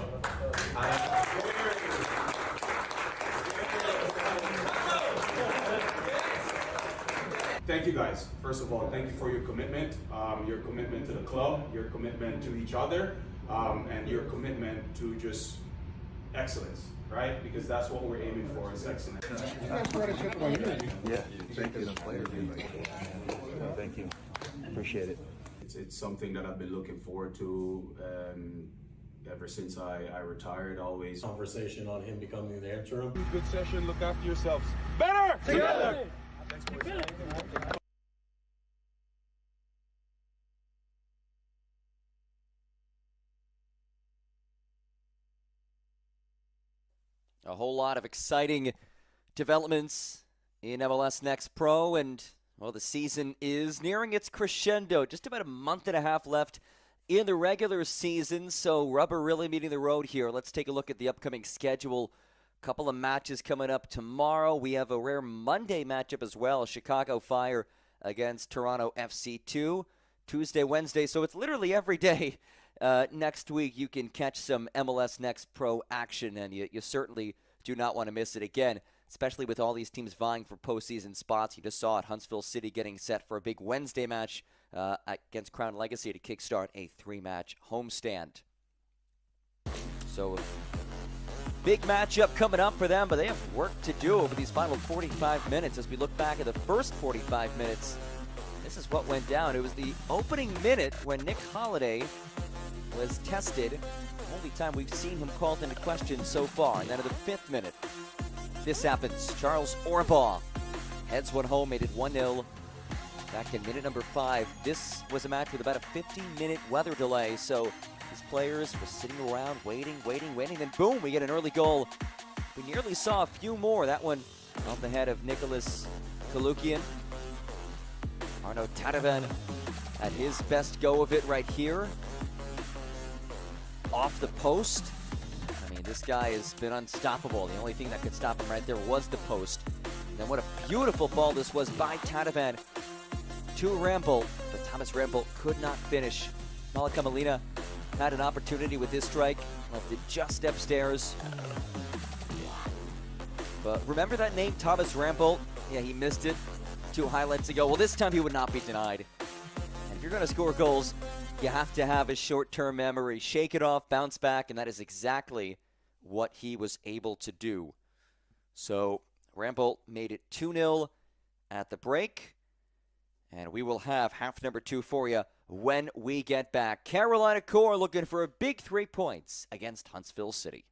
Speaker 17: thank you guys. First of all, thank you for your commitment to the club, your commitment to each other, and your commitment to just excellence. Right? Because that's what we're aiming for, is excellence.
Speaker 18: Yeah, thank you. The players. Thank you. Appreciate it.
Speaker 17: It's something that I've been looking forward to ever since I retired. Always
Speaker 16: conversation on him becoming the interim.
Speaker 18: Good session. Look after yourselves. Better together.
Speaker 1: A whole lot of exciting developments in MLS Next Pro, and, well, the season is nearing its crescendo. Just about a month and a half left in the regular season, so rubber really meeting the road here. Let's take a look at the upcoming schedule. A couple of matches coming up tomorrow. We have a rare Monday matchup as well, Chicago Fire against Toronto FC2. Tuesday, Wednesday, so it's literally every day. Next week, you can catch some MLS Next Pro action, and you certainly do not want to miss it again, especially with all these teams vying for postseason spots. You just saw it, Huntsville City getting set for a big Wednesday match against Crown Legacy to kickstart a 3-match homestand. So, big matchup coming up for them, but they have work to do over these final 45 minutes. As we look back at the first 45 minutes, this is what went down. It was the opening minute when Nick Holiday was tested. Only time we've seen him called into question so far. And then at the 5th minute, this happens. Charles Orbaugh heads one home, made it 1-0 back in minute number 5. This was a match with about a 15-minute weather delay, so these players were sitting around waiting, then boom, we get an early goal. We nearly saw a few more. That one off the head of Nicholas Kalukian. Arno Tatavan at his best go of it right here. Off the post. I mean, this guy has been unstoppable. The only thing that could stop him right there was the post. And then what a beautiful ball this was by Tatavan to Ramble, but Thomas Ramble could not finish. Malika Molina had an opportunity with this strike, left it just upstairs. But remember that name, Thomas Ramble? Yeah, he missed it 2 highlights ago. Well, this time he would not be denied. And if you're going to score goals, you have to have a short-term memory. Shake it off, bounce back, and that is exactly what he was able to do. So Ramble made it 2-0 at the break. And we will have half number 2 for you when we get back. Carolina Core looking for a big 3 points against Huntsville City.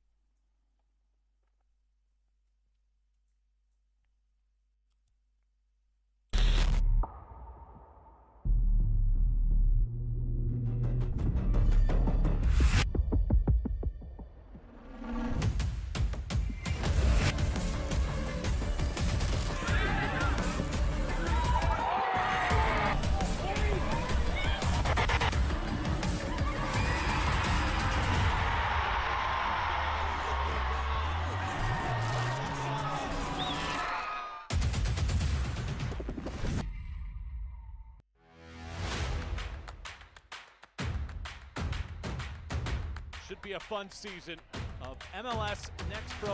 Speaker 13: Should be a fun season of MLS Next Pro.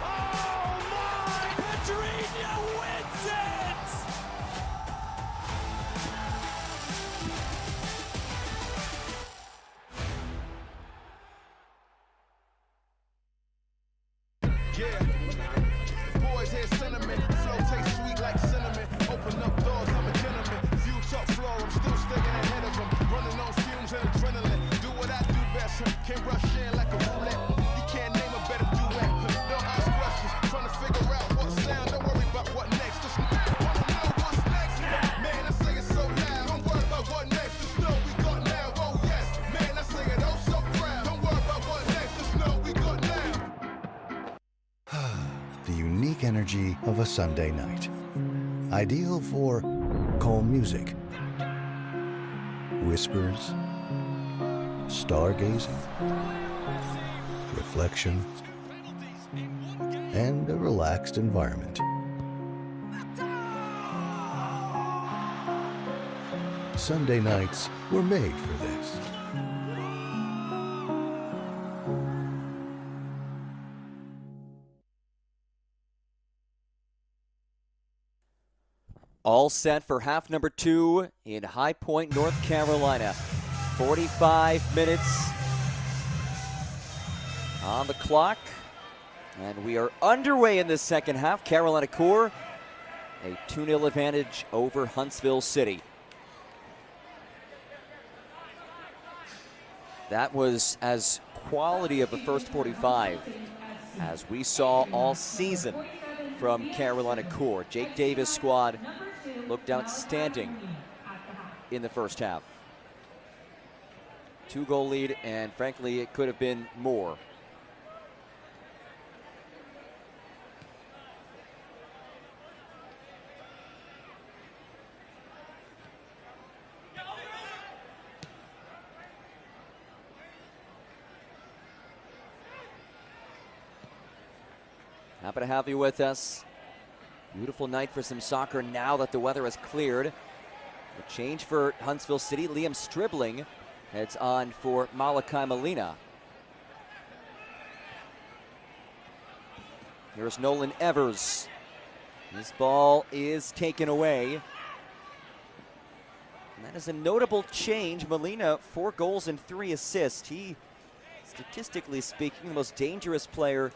Speaker 13: Oh my! Pedrinho wins it!
Speaker 6: Yeah, boys hear sentiment, flow tastes sweet like cinnamon. Open up doors, I'm a gentleman. View top floor, I'm still sticking ahead of them. Running on fumes and adrenaline. Do what I do best, can't rush in like a roulette. You can't name a better duet. Don't ask questions, trying to figure out what sound. Don't worry about what next, just wanna know what's next. Man, I say it so loud. Don't worry about what next, just know we got now. Oh yes, man, I say it oh so proud. Don't worry about what next, just know we got now.
Speaker 18: The unique energy of a Sunday night. Ideal for calm music, whispers, stargazing, reflection, and a relaxed environment. Sunday nights were made for this.
Speaker 1: All set for half number 2 in High Point, North Carolina. 45 minutes on the clock. And we are underway in the second half. Carolina Core, a 2-0 advantage over Huntsville City. That was as quality of the first 45 as we saw all season from Carolina Core. Jake Davis' squad looked outstanding in the first half. 2-goal lead, and frankly, it could have been more. Happy to have you with us. Beautiful night for some soccer now that the weather has cleared. A change for Huntsville City. Liam Stribling heads on for Malachi Molina. Here's Nolan Evers. This ball is taken away. And that is a notable change. Molina, 4 goals and 3 assists. He, statistically speaking, the most dangerous player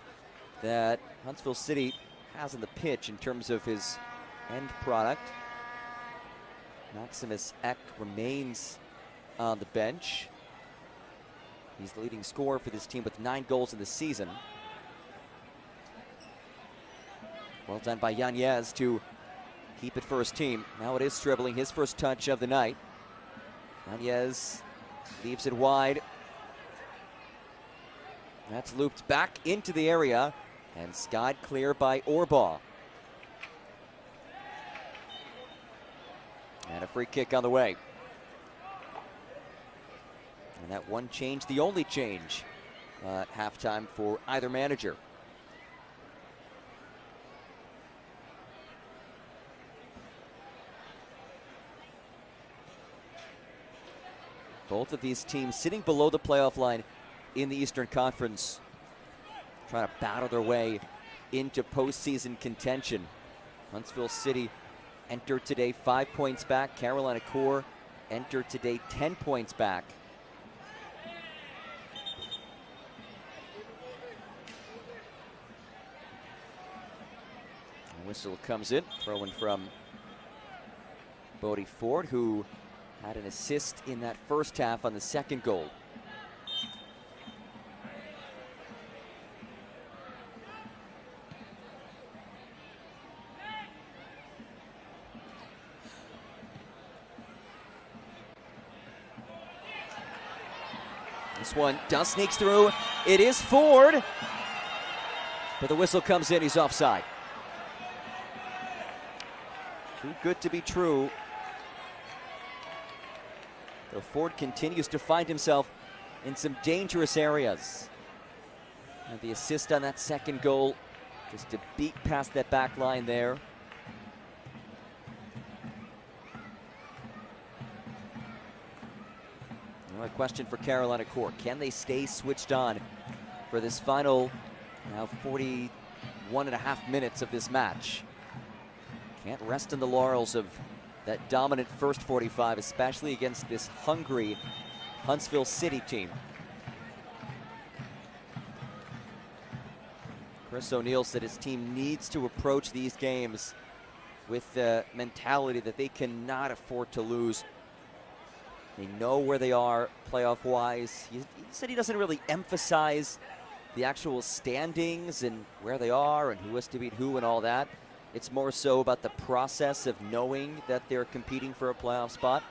Speaker 1: that Huntsville City has on the pitch in terms of his end product. Maximus Eck remains on the bench. He's the leading scorer for this team with 9 goals in the season. Well done by Yanez to keep it first team. Now it is Stribling, his first touch of the night. Yanez leaves it wide. That's looped back into the area and skied clear by Orbaugh. And a free kick on the way. And that one change, the only change at halftime for either manager. Both of these teams sitting below the playoff line in the Eastern Conference, trying to battle their way into postseason contention. Huntsville City entered today 5 points back. Carolina Core entered today 10 points back. The whistle comes in, throw in from Bodie Ford, who had an assist in that first half on the second goal. This one does sneaks through. It is Ford, but the whistle comes in. He's offside. Too good to be true. Though Ford continues to find himself in some dangerous areas. And the assist on that second goal, just to beat past that back line there. A question for Carolina Core. Can they stay switched on for this final, now 41.5 minutes of this match? Can't rest on the laurels of that dominant first 45, especially against this hungry Huntsville City team. Chris O'Neill said his team needs to approach these games with the mentality that they cannot afford to lose. They know where they are playoff-wise. He said he doesn't really emphasize the actual standings and where they are and who has to beat who and all that. It's more so about the process of knowing that they're competing for a playoff spot.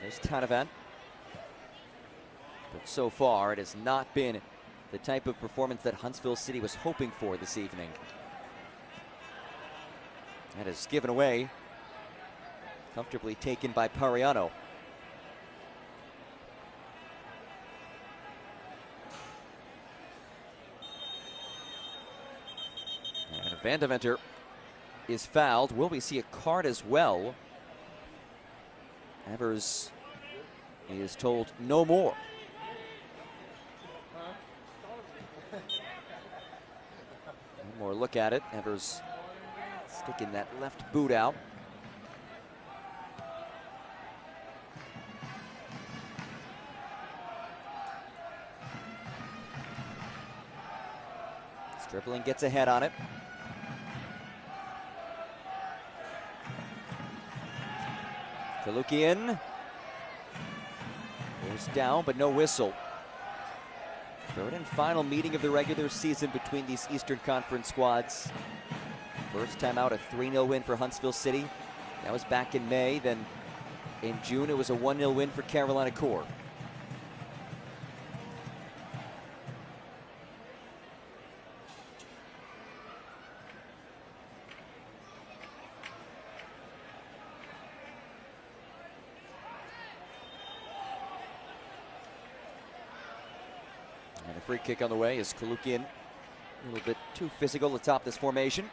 Speaker 1: There's Tanavan. But so far, it has not been the type of performance that Huntsville City was hoping for this evening. That is given away. Comfortably taken by Pariano. And Van Deventer is fouled. Will we see a card as well? Evers is told no more. One more look at it. Evers sticking that left boot out. Dribbling gets ahead on it. Kalukian goes down, but no whistle. Third and final meeting of the regular season between these Eastern Conference squads. First time out, a 3-0 win for Huntsville City. That was back in May. Then in June, it was a 1-0 win for Carolina Core. And a free kick on the way is Kalukian. A little bit too physical atop this formation.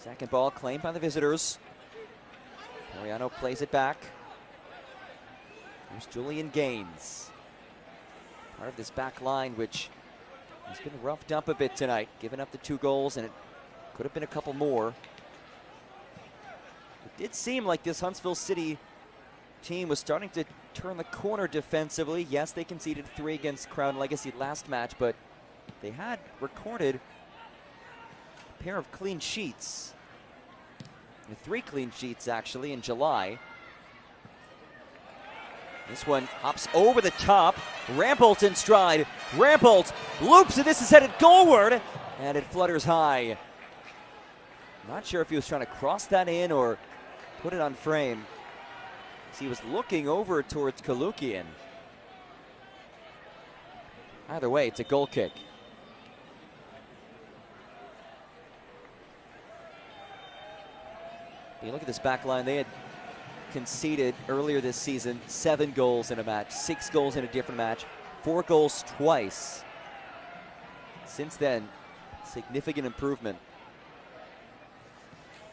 Speaker 1: Second ball claimed by the visitors. Mariano plays it back. There's Julian Gaines. Part of this back line, which has been roughed up a bit tonight, giving up the 2 goals, and it could have been a couple more. It did seem like this Huntsville City team was starting to turn the corner defensively. Yes, they conceded 3 against Crown Legacy last match, but they had recorded a pair of clean sheets. 3 clean sheets, actually, in July. This one hops over the top. Rambolt in stride. Rambolt loops, and this is headed goalward, and it flutters high. Not sure if he was trying to cross that in or put it on frame. He was looking over towards Kalukian. Either way, it's a goal kick. You look at this back line, they had conceded earlier this season 7 goals in a match, 6 goals in a different match, 4 goals twice. Since then, significant improvement.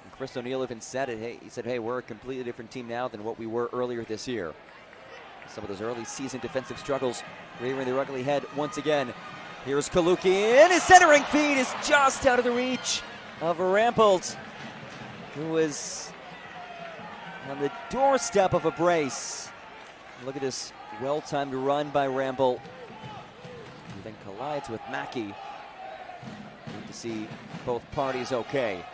Speaker 1: And Chris O'Neill even said it. Hey, he said, hey, we're a completely different team now than what we were earlier this year. Some of those early season defensive struggles rearing their ugly head once again. Here's Kalukian. His centering feed is just out of the reach of Rampolt, who is on the doorstep of a brace. Look at this well-timed run by Rambolt, who then collides with Mackey. Good to see both parties okay.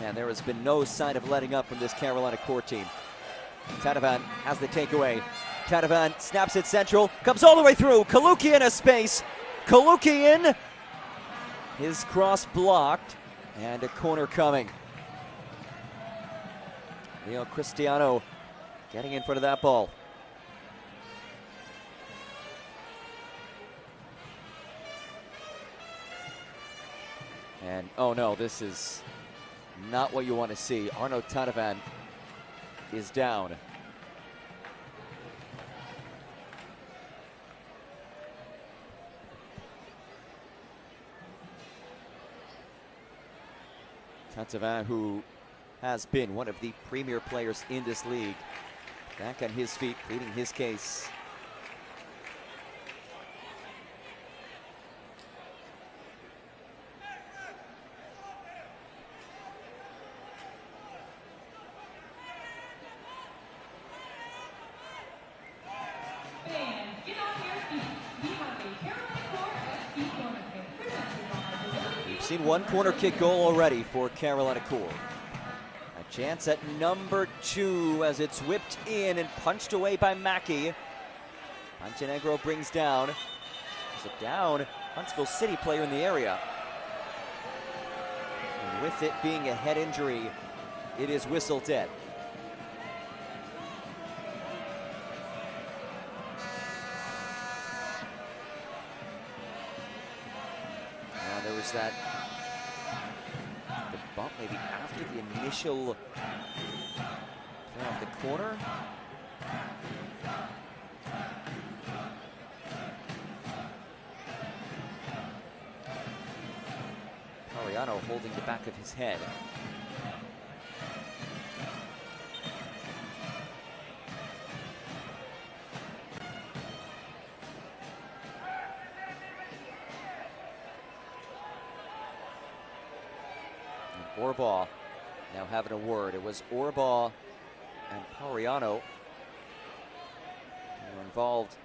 Speaker 1: And there has been no sign of letting up from this Carolina core team. Tatavan has the takeaway. Tatavan snaps it central, comes all the way through. Kalukian a space. Kalukian, his cross blocked, and a corner coming. Leo Cristiano getting in front of that ball. And oh no, this is not what you want to see. Arno Tatavan is down. Tatavan, who has been one of the premier players in this league, back on his feet, pleading his case. We've seen one corner kick goal already for Carolina Core. A chance at number 2 as it's whipped in and punched away by Mackey. Montenegro brings down. Is it down? Huntsville City player in the area. And with it being a head injury, it is whistle dead. There was that the bump maybe after the initial play off the corner. Mariano holding the back of his head. Orbaugh now having a word. It was Orbaugh and Pariano who were involved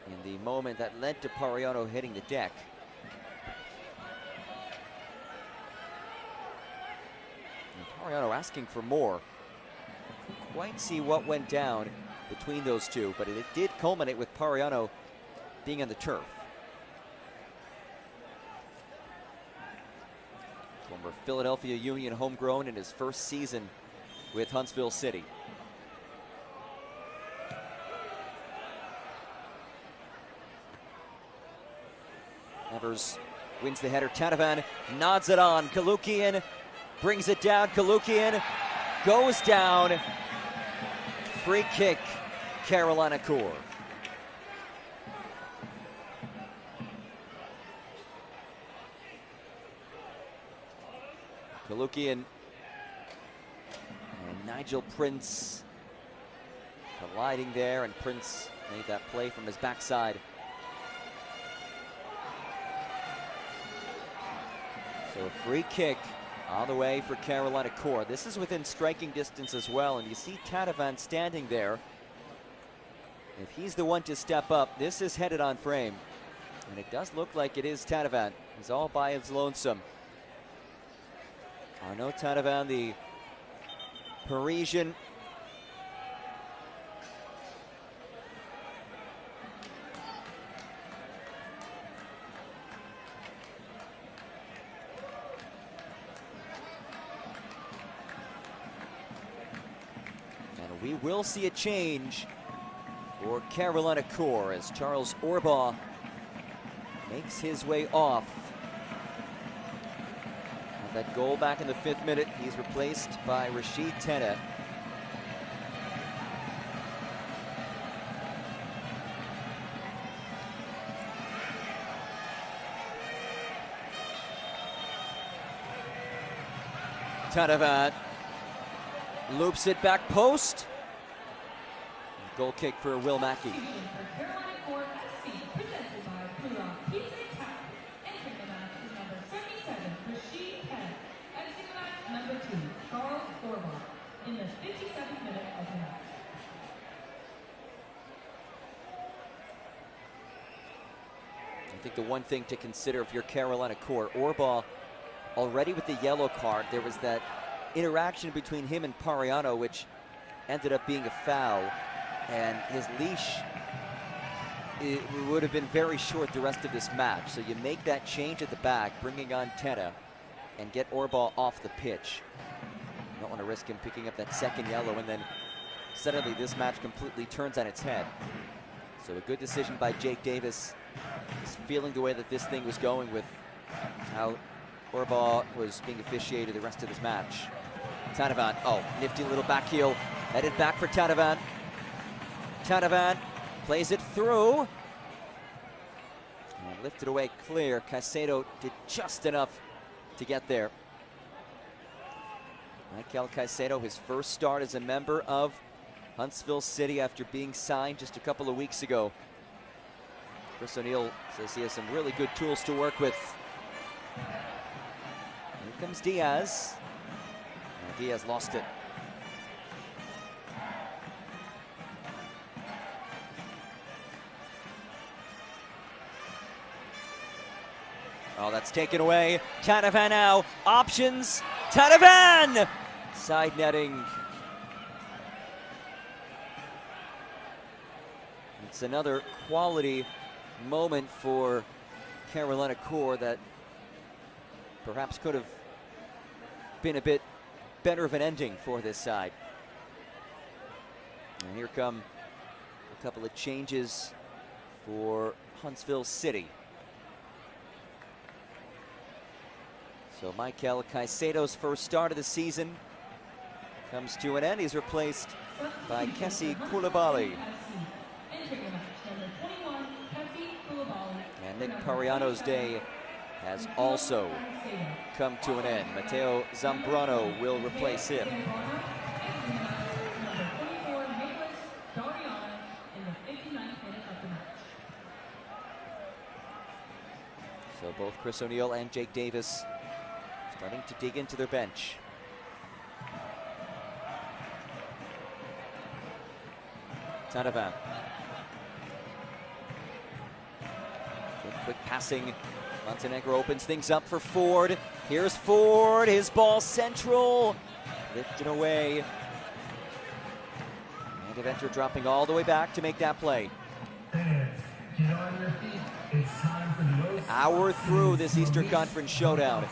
Speaker 1: in the moment that led to Pariano hitting the deck. And Pariano asking for more. Couldn't quite see what went down between those two, but it did culminate with Pariano being on the turf. Former Philadelphia Union homegrown in his first season with Huntsville City. Evers wins the header. Tatavan nods it on. Kalukian brings it down. Kalukian goes down. Free kick, Carolina Core. Kalukian and Nigel Prince colliding there, and Prince made that play from his backside. So a free kick on the way for Carolina Core. This is within striking distance as well, and you see Tatavan standing there. If he's the one to step up, this is headed on frame. And it does look like it is Tanavan. He's all by his lonesome. Arnaud Tanavan, the Parisian. And we will see a change for Carolina Core as Charles Orbaugh makes his way off. And that goal back in the 5th minute, he's replaced by Rashid Tena. Tanavan loops it back post. Goal kick for Will Mackey.
Speaker 2: In the 57th minute of the match.
Speaker 1: I think the one thing to consider if you're Carolina Core, Orbaugh already with the yellow card, there was that interaction between him and Pariano, which ended up being a foul, and his leash, it would have been very short the rest of this match. So you make that change at the back, bringing on Tena, and get Orbaugh off the pitch. You don't want to risk him picking up that second yellow, and then suddenly this match completely turns on its head. So a good decision by Jake Davis. He's feeling the way that this thing was going with how Orbaugh was being officiated the rest of this match. Tanavan, oh, nifty little back heel. Headed back for Tanavan. Tanavan plays it through. And lifted away clear. Caicedo did just enough to get there. Michael Caicedo, his first start as a member of Huntsville City after being signed just a couple of weeks ago. Chris O'Neill says he has some really good tools to work with. Here comes Diaz. And Diaz lost it. Oh, that's taken away. Tanavan now. Options. Tanavan! Side netting. It's another quality moment for Carolina Core that perhaps could have been a bit better of an ending for this side. And here come a couple of changes for Huntsville City. So Michael Caicedo's first start of the season comes to an end. He's replaced by Kessie Koulibaly. And Nick Pariano's day has also come to an end. Matteo Zambrano will replace him. So both Chris O'Neill and Jake Davis starting to dig into their bench. Tanavan. Quick passing. Montenegro opens things up for Ford. Here's Ford. His ball central. Lifted away. And Deventer dropping all the way back to make that play. Hour through this Eastern Conference showdown.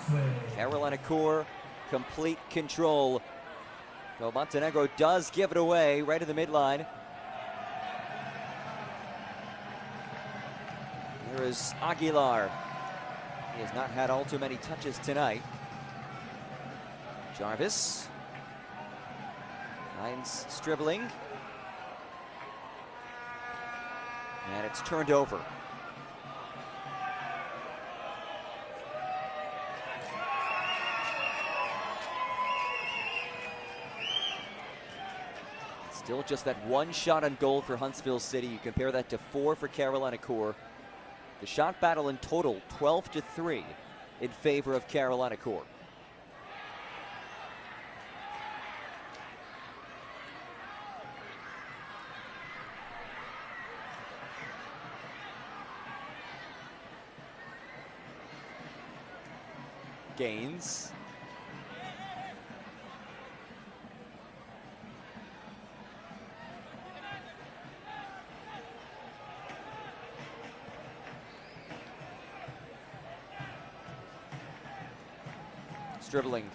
Speaker 1: Carolina Core, complete control. Though Montenegro does give it away right in the midline. Here is Aguilar. He has not had all too many touches tonight. Jarvis finds Stribling. And it's turned over. Still just that one shot on goal for Huntsville City. You compare that to 4 for Carolina Core. The shot battle in total, 12-3 in favor of Carolina Core. Gaines. Dribbling.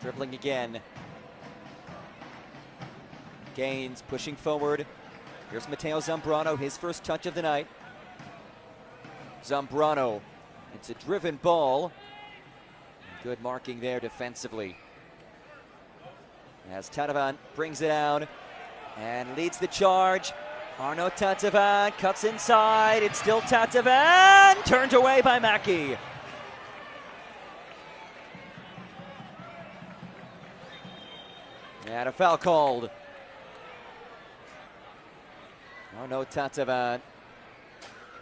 Speaker 1: Dribbling again. Gaines pushing forward. Here's Matteo Zambrano, his first touch of the night. Zambrano, it's a driven ball. Good marking there defensively. As Tatavan brings it down and leads the charge. Arno Tatavan cuts inside. It's still Tatavan. Turned away by Mackey. And a foul called. Arno Tatavan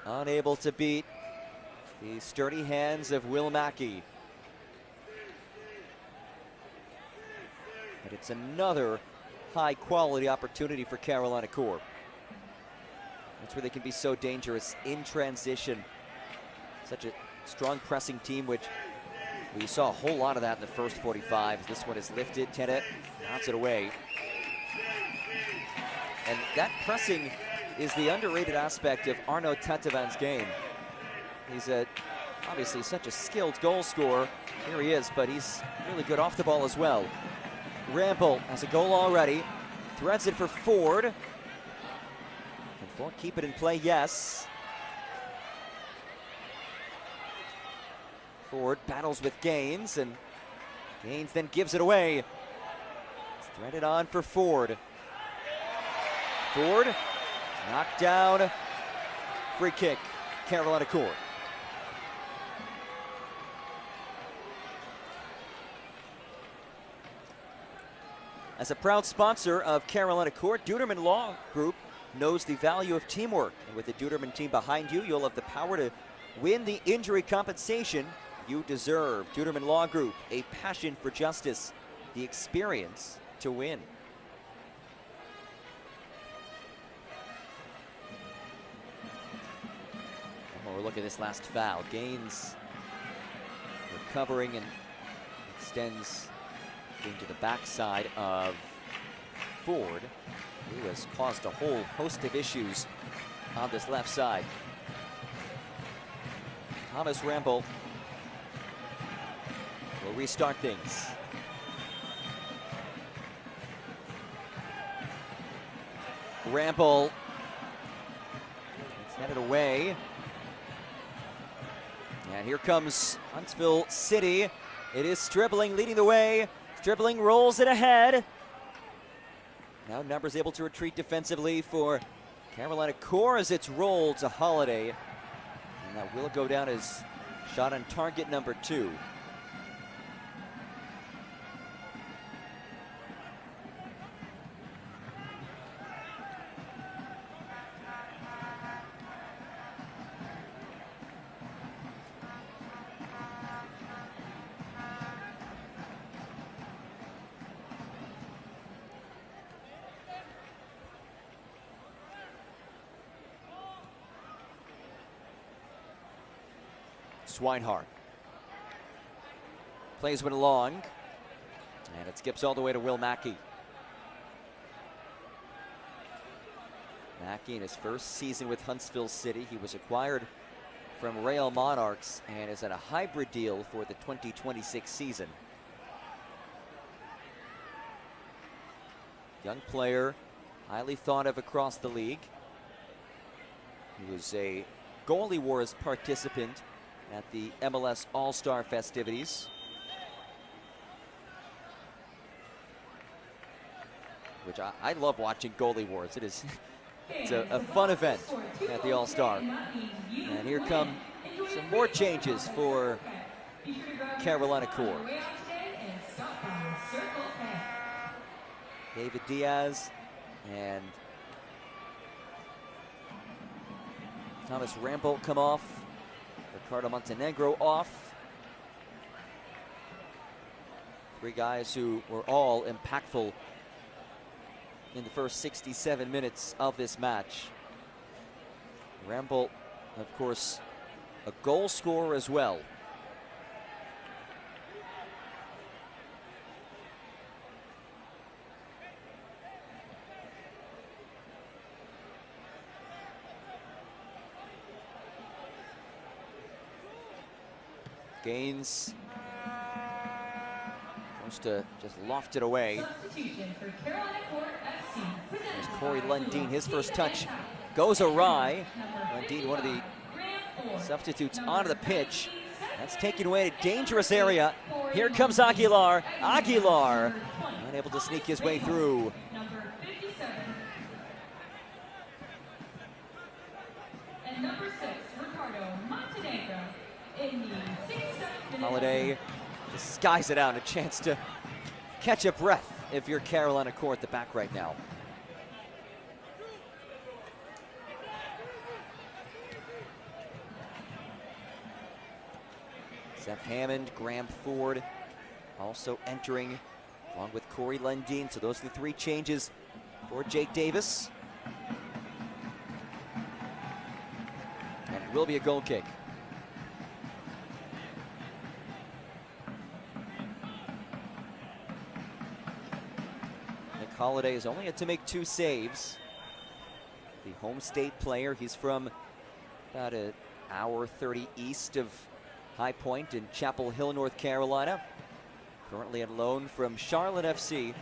Speaker 1: unable to beat the sturdy hands of Will Mackey. But it's another high-quality opportunity for Carolina Core. That's where they can be so dangerous in transition. Such a strong pressing team, which we saw a whole lot of that in the first 45. This one is lifted. Tenet knocks it away. And that pressing is the underrated aspect of Arno Tatavan's game. He's obviously such a skilled goal scorer. Here he is, but he's really good off the ball as well. Ramble has a goal already. Threads it for Ford. Can Ford keep it in play? Yes. Ford battles with Gaines, and Gaines then gives it away. It's threaded on for Ford. Ford knocked down. Free kick, Carolina Core. As a proud sponsor of Carolina Core, Duderman Law Group knows the value of teamwork. And with the Duderman team behind you, you'll have the power to win the injury compensation you deserve. Duderman Law Group, a passion for justice, the experience to win. One more look at this last foul. Gaines recovering and extends into the backside of Ford, who has caused a whole host of issues on this left side. Thomas Ramble will restart things. Ramble, it's headed away. And here comes Huntsville City. It is Stribling leading the way. Stribling rolls it ahead. Now Numbers able to retreat defensively for Carolina Core as it's rolled to Holiday. And that will go down as shot on target number 2. Swinehart plays one along, and it skips all the way to Will Mackey. Mackey in his first season with Huntsville City. He was acquired from Real Monarchs and is at a hybrid deal for the 2026 season. Young player, highly thought of across the league. He was a Goalie Wars participant at the MLS All-Star festivities. Which I love watching Goalie Wars. It's a fun event at the All-Star. And here come some more changes for Carolina Core. David Diaz and Thomas Rambo come off. Ricardo Montenegro off. 3 guys who were all impactful in the first 67 minutes of this match. Ramble, of course, a goal scorer as well. Gaines wants to just loft it away.
Speaker 2: Substitution for Carolina Court FC.
Speaker 1: There's Corey Lundeen. His first touch goes awry. Lundeen, one of the substitutes onto the pitch. That's taken away in a dangerous area. Here comes Aguilar. Aguilar unable to sneak his way through.
Speaker 2: Number 57. And number 6, Ricardo Montenegro. In the 67th minute.
Speaker 1: Holiday just skies it out. A chance to catch a breath if you're Carolina Core at the back right now. Seth Hammond, Graham Ford also entering along with Corey Lundeen. So those are the 3 changes for Jake Davis. And it will be a goal kick. Nick Holiday has only had to make 2 saves. The home state player, he's from about an hour 30 east of High Point in Chapel Hill, North Carolina. Currently on loan from Charlotte FC.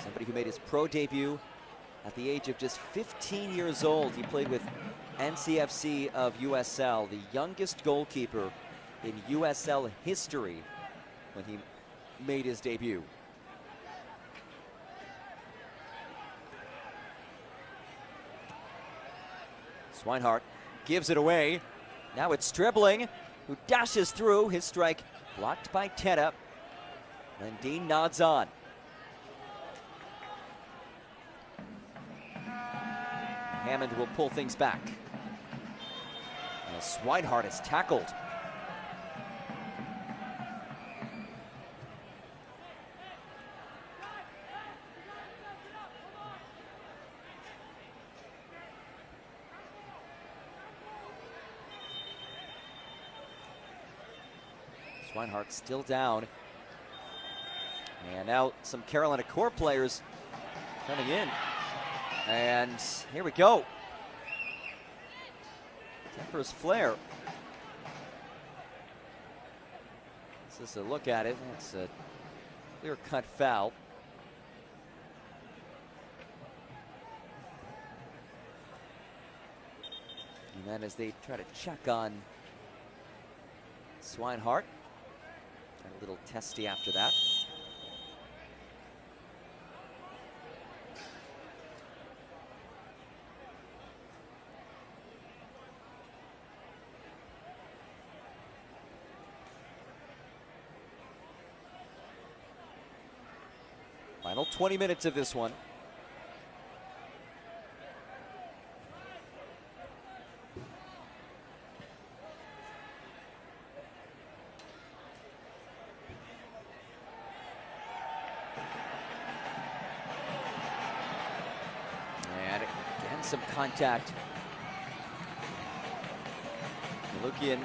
Speaker 1: Somebody who made his pro debut at the age of just 15 years old. He played with NCFC of USL, the youngest goalkeeper in USL history when he made his debut. Swinehart gives it away. Now it's Stribling, who dashes through. His strike blocked by Teta. Lundeen nods on. Hammond will pull things back. And Swinehart is tackled. Swinehart still down. And now some Carolina Core players coming in. And here we go. Tempers flare. This is a look at it. It's a clear-cut foul. And then as they try to check on Swinehart. A little testy after that. Final 20 minutes of this one. Some contact. Malukian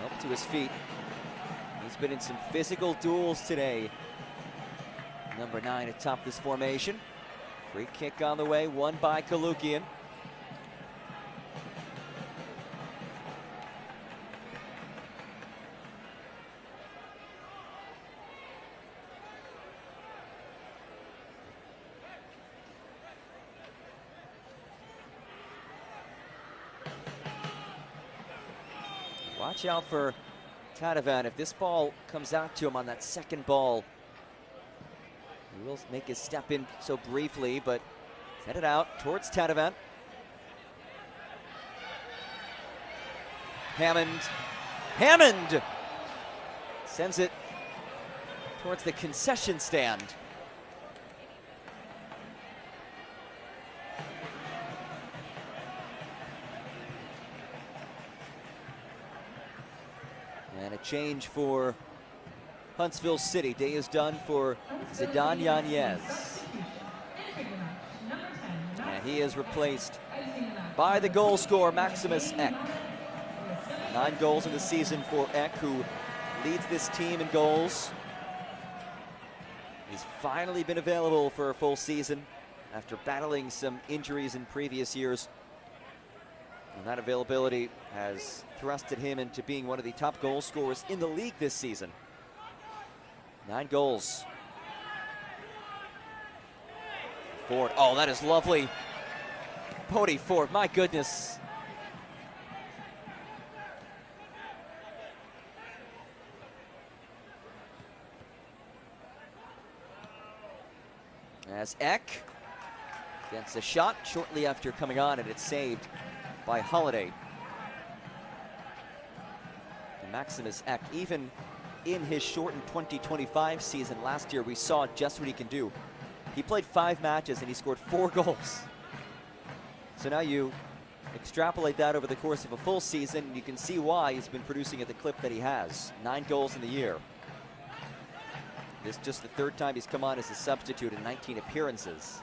Speaker 1: up to his feet. He's been in some physical duels today. Number 9 atop this formation. Free kick on the way, won by Kalukian. Watch out for Tadavan. If this ball comes out to him on that second ball, he will make his step in so briefly, but head it out towards Tadavan. Hammond sends it towards the concession stand. And a change for Huntsville City. Day is done for Zidane Yanez. And he is replaced by the goal scorer, Maximus Eck. 9 goals in the season for Eck, who leads this team in goals. He's finally been available for a full season after battling some injuries in previous years. And that availability has thrusted him into being one of the top goal scorers in the league this season. 9 goals. Ford, oh, that is lovely. Bodie Ford, my goodness. As Eck gets a shot shortly after coming on, and it's saved by Holiday. And Maximus Eck, even in his shortened 2025 season last year, we saw just what he can do. He played 5 matches and he scored 4 goals. So now you extrapolate that over the course of a full season, and you can see why he's been producing at the clip that he has. 9 goals in the year. This is just the 3rd time he's come on as a substitute in 19 appearances.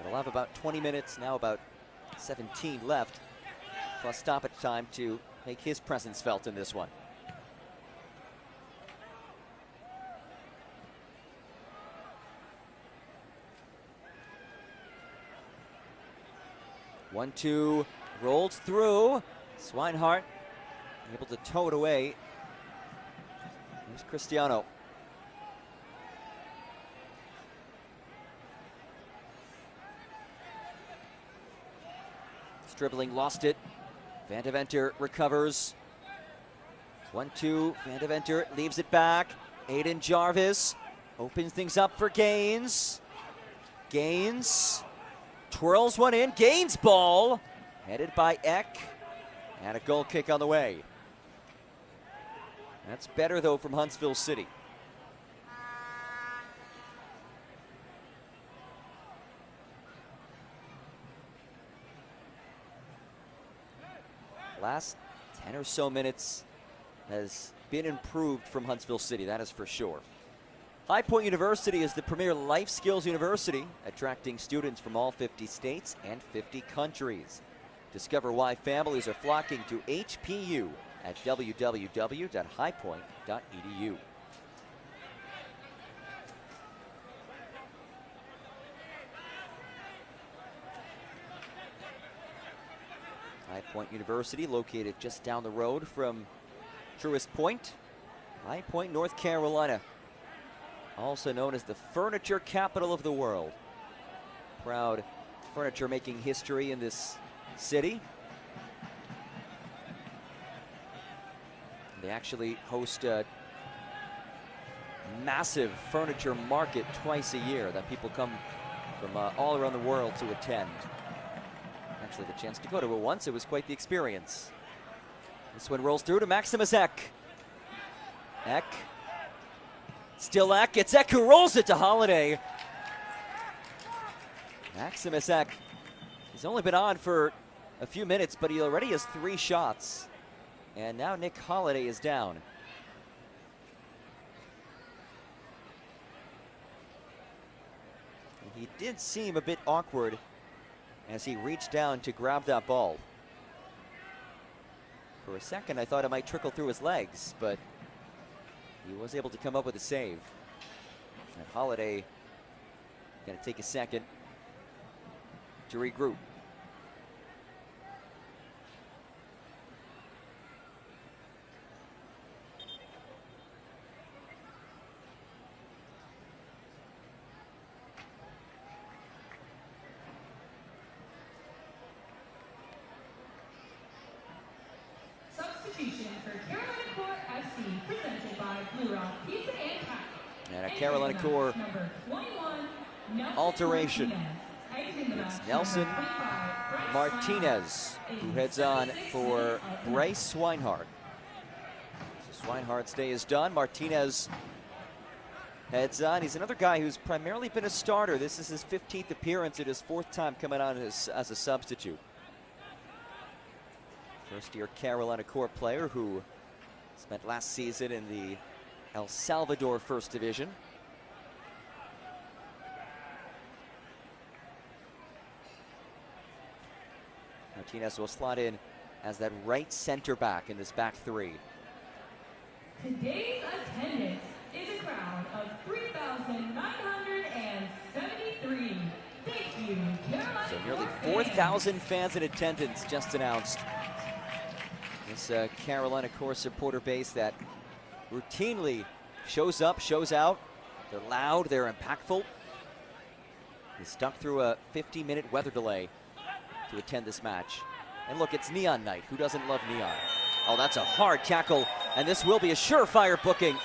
Speaker 1: He'll have about 20 minutes, now about 17 left, plus stoppage time to make his presence felt in this one. One-two, rolls through. Swinehart able to tow it away. Here's Cristiano. Dribbling, lost it. Van de Venter recovers. 1-2, Van de Venter leaves it back. Aiden Jarvis opens things up for Gaines. Gaines twirls one in. Gaines ball, headed by Eck. And a goal kick on the way. That's better, though, from Huntsville City. Last 10 or so minutes has been improved from Huntsville City, that is for sure. High Point University is the premier life skills university, attracting students from all 50 states and 50 countries. Discover why families are flocking to HPU at www.highpoint.edu. High Point University, located just down the road from Truist Point. High Point, North Carolina, also known as the furniture capital of the world. Proud furniture making history in this city. They actually host a massive furniture market twice a year that people come from all around the world to attend. Actually, the chance to go to it once, it was quite the experience. This one rolls through to Maximus Eck. Eck. Still Eck. It's Eck who rolls it to Holiday. Maximus Eck. He's only been on for a few minutes, but he already has 3 shots. And now Nick Holiday is down. He did seem a bit awkward as he reached down to grab that ball. For a second, I thought it might trickle through his legs, but he was able to come up with a save. And Holiday going to take a second to regroup.
Speaker 2: Substitution for Carolina Core FC, presented by Blue Rock Pizza and Taco.
Speaker 1: And a Carolina Core
Speaker 2: Number 21, Nelson
Speaker 1: alteration.
Speaker 2: Martinez.
Speaker 1: It's Nelson Martinez who heads on for Bryce Swinehart. So Swinehart's day is done. Martinez heads on. He's another guy who's primarily been a starter. This is his 15th appearance and his 4th time coming on as a substitute. First-year Carolina Corps player who spent last season in the El Salvador First Division. Martinez will slot in as that right center back in this back three.
Speaker 2: Today's attendance is a crowd of 3,973. Thank you, Carolina.
Speaker 1: So nearly 4,000 fans in attendance just announced. This Carolina Corps supporter base that routinely shows up, shows out. They're loud, they're impactful. They stuck through a 50-minute weather delay to attend this match. And look, it's neon night. Who doesn't love neon? Oh, that's a hard tackle, and this will be a surefire booking.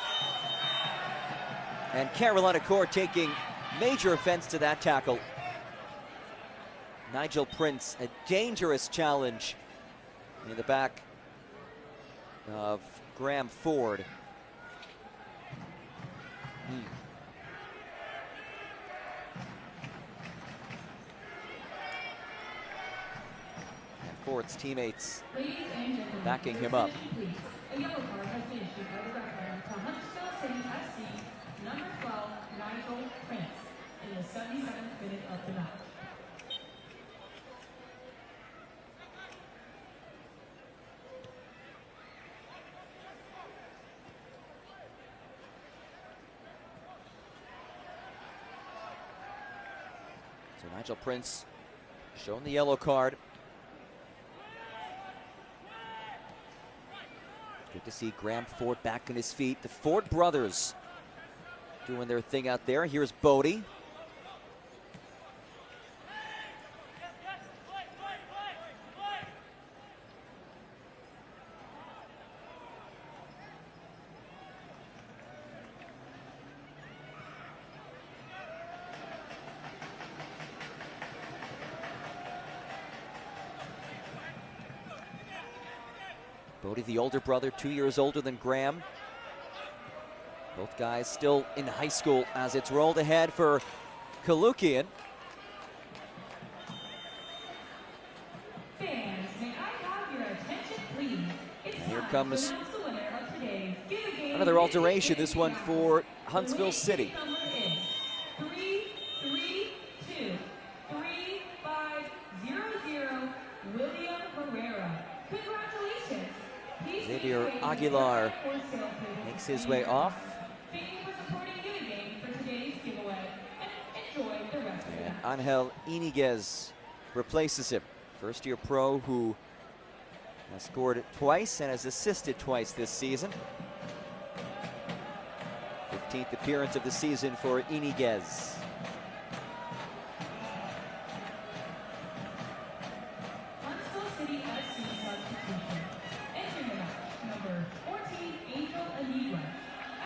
Speaker 1: And Carolina Corps taking major offense to that tackle. Nigel Prince, a dangerous challenge in the back of Graham Ford. And Ford's teammates backing him up.
Speaker 2: A yellow card has been issued by the referee to Huntsville City FC, number 12, Nigel Prince, in the 77th minute of the match.
Speaker 1: So Nigel Prince shown the yellow card. Good to see Graham Ford back on his feet. The Ford brothers doing their thing out there. Here's Bodie. Bodie, the older brother, 2 years older than Graham. Both guys still in high school as it's rolled ahead for Kalukian.
Speaker 2: Fans, may I have your attention, please? It's
Speaker 1: And here
Speaker 2: time
Speaker 1: comes
Speaker 2: to announce the winner of today's Give a Game
Speaker 1: another alteration, this one for Huntsville City.
Speaker 2: The number is 332 3500 William Herrera. Congratulations. Please
Speaker 1: Xavier
Speaker 2: make your way to the
Speaker 1: Aguilar
Speaker 2: for sale table
Speaker 1: makes his
Speaker 2: and
Speaker 1: way
Speaker 2: your
Speaker 1: off.
Speaker 2: Thank you for supporting Give a Game for today's giveaway, and enjoy the rest of the
Speaker 1: And
Speaker 2: match.
Speaker 1: Angel Iniguez replaces him. First-year pro who has scored twice and has assisted twice this season. 15th appearance of the season for Iniguez.
Speaker 2: Huntsville City FC substitution. Entering the match, number 14, Angel Anigua.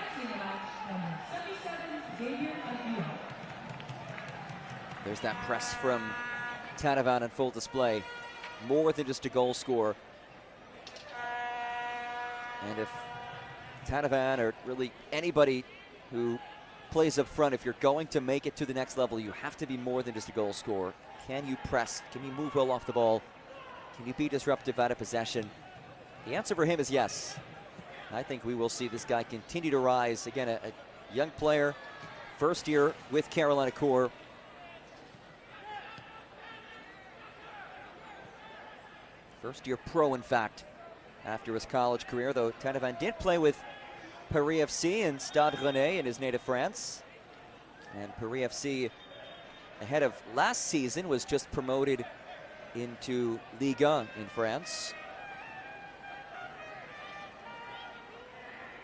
Speaker 2: Exiting the match, number 77, Xavier Aguilar.
Speaker 1: There's that press from Tanavan in full display. More than just a goal scorer. And if Tanavan or really anybody who plays up front, if you're going to make it to the next level, you have to be more than just a goal scorer. Can you press? Can you move well off the ball? Can you be disruptive out of possession? The answer for him is yes. I think we will see this guy continue to rise. Again, a young player, first year with Carolina Corps. First year pro, in fact, after his college career, though Tanavan did play with Paris FC and Stade Rennais in his native France. And Paris FC, ahead of last season, was just promoted into Ligue 1 in France.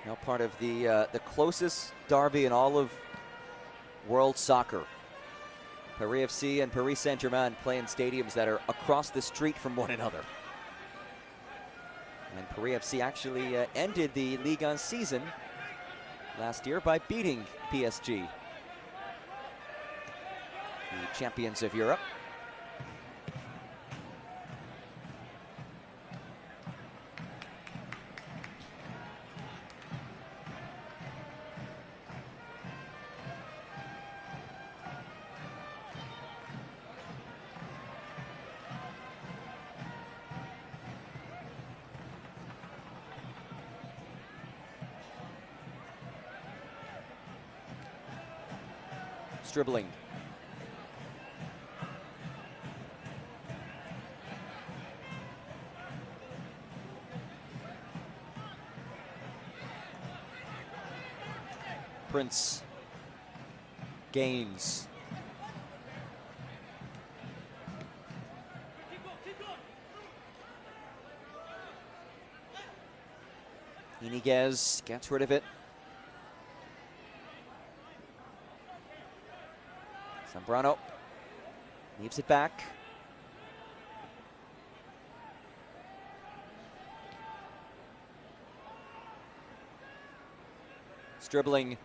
Speaker 1: Now part of the closest derby in all of world soccer. Paris FC and Paris Saint-Germain play in stadiums that are across the street from one another. And Paris FC actually ended the Ligue 1 season last year by beating PSG, the champions of Europe. Stribling. Prince gains. Iniguez gets rid of it. Zambrano leaves it back. Stribling.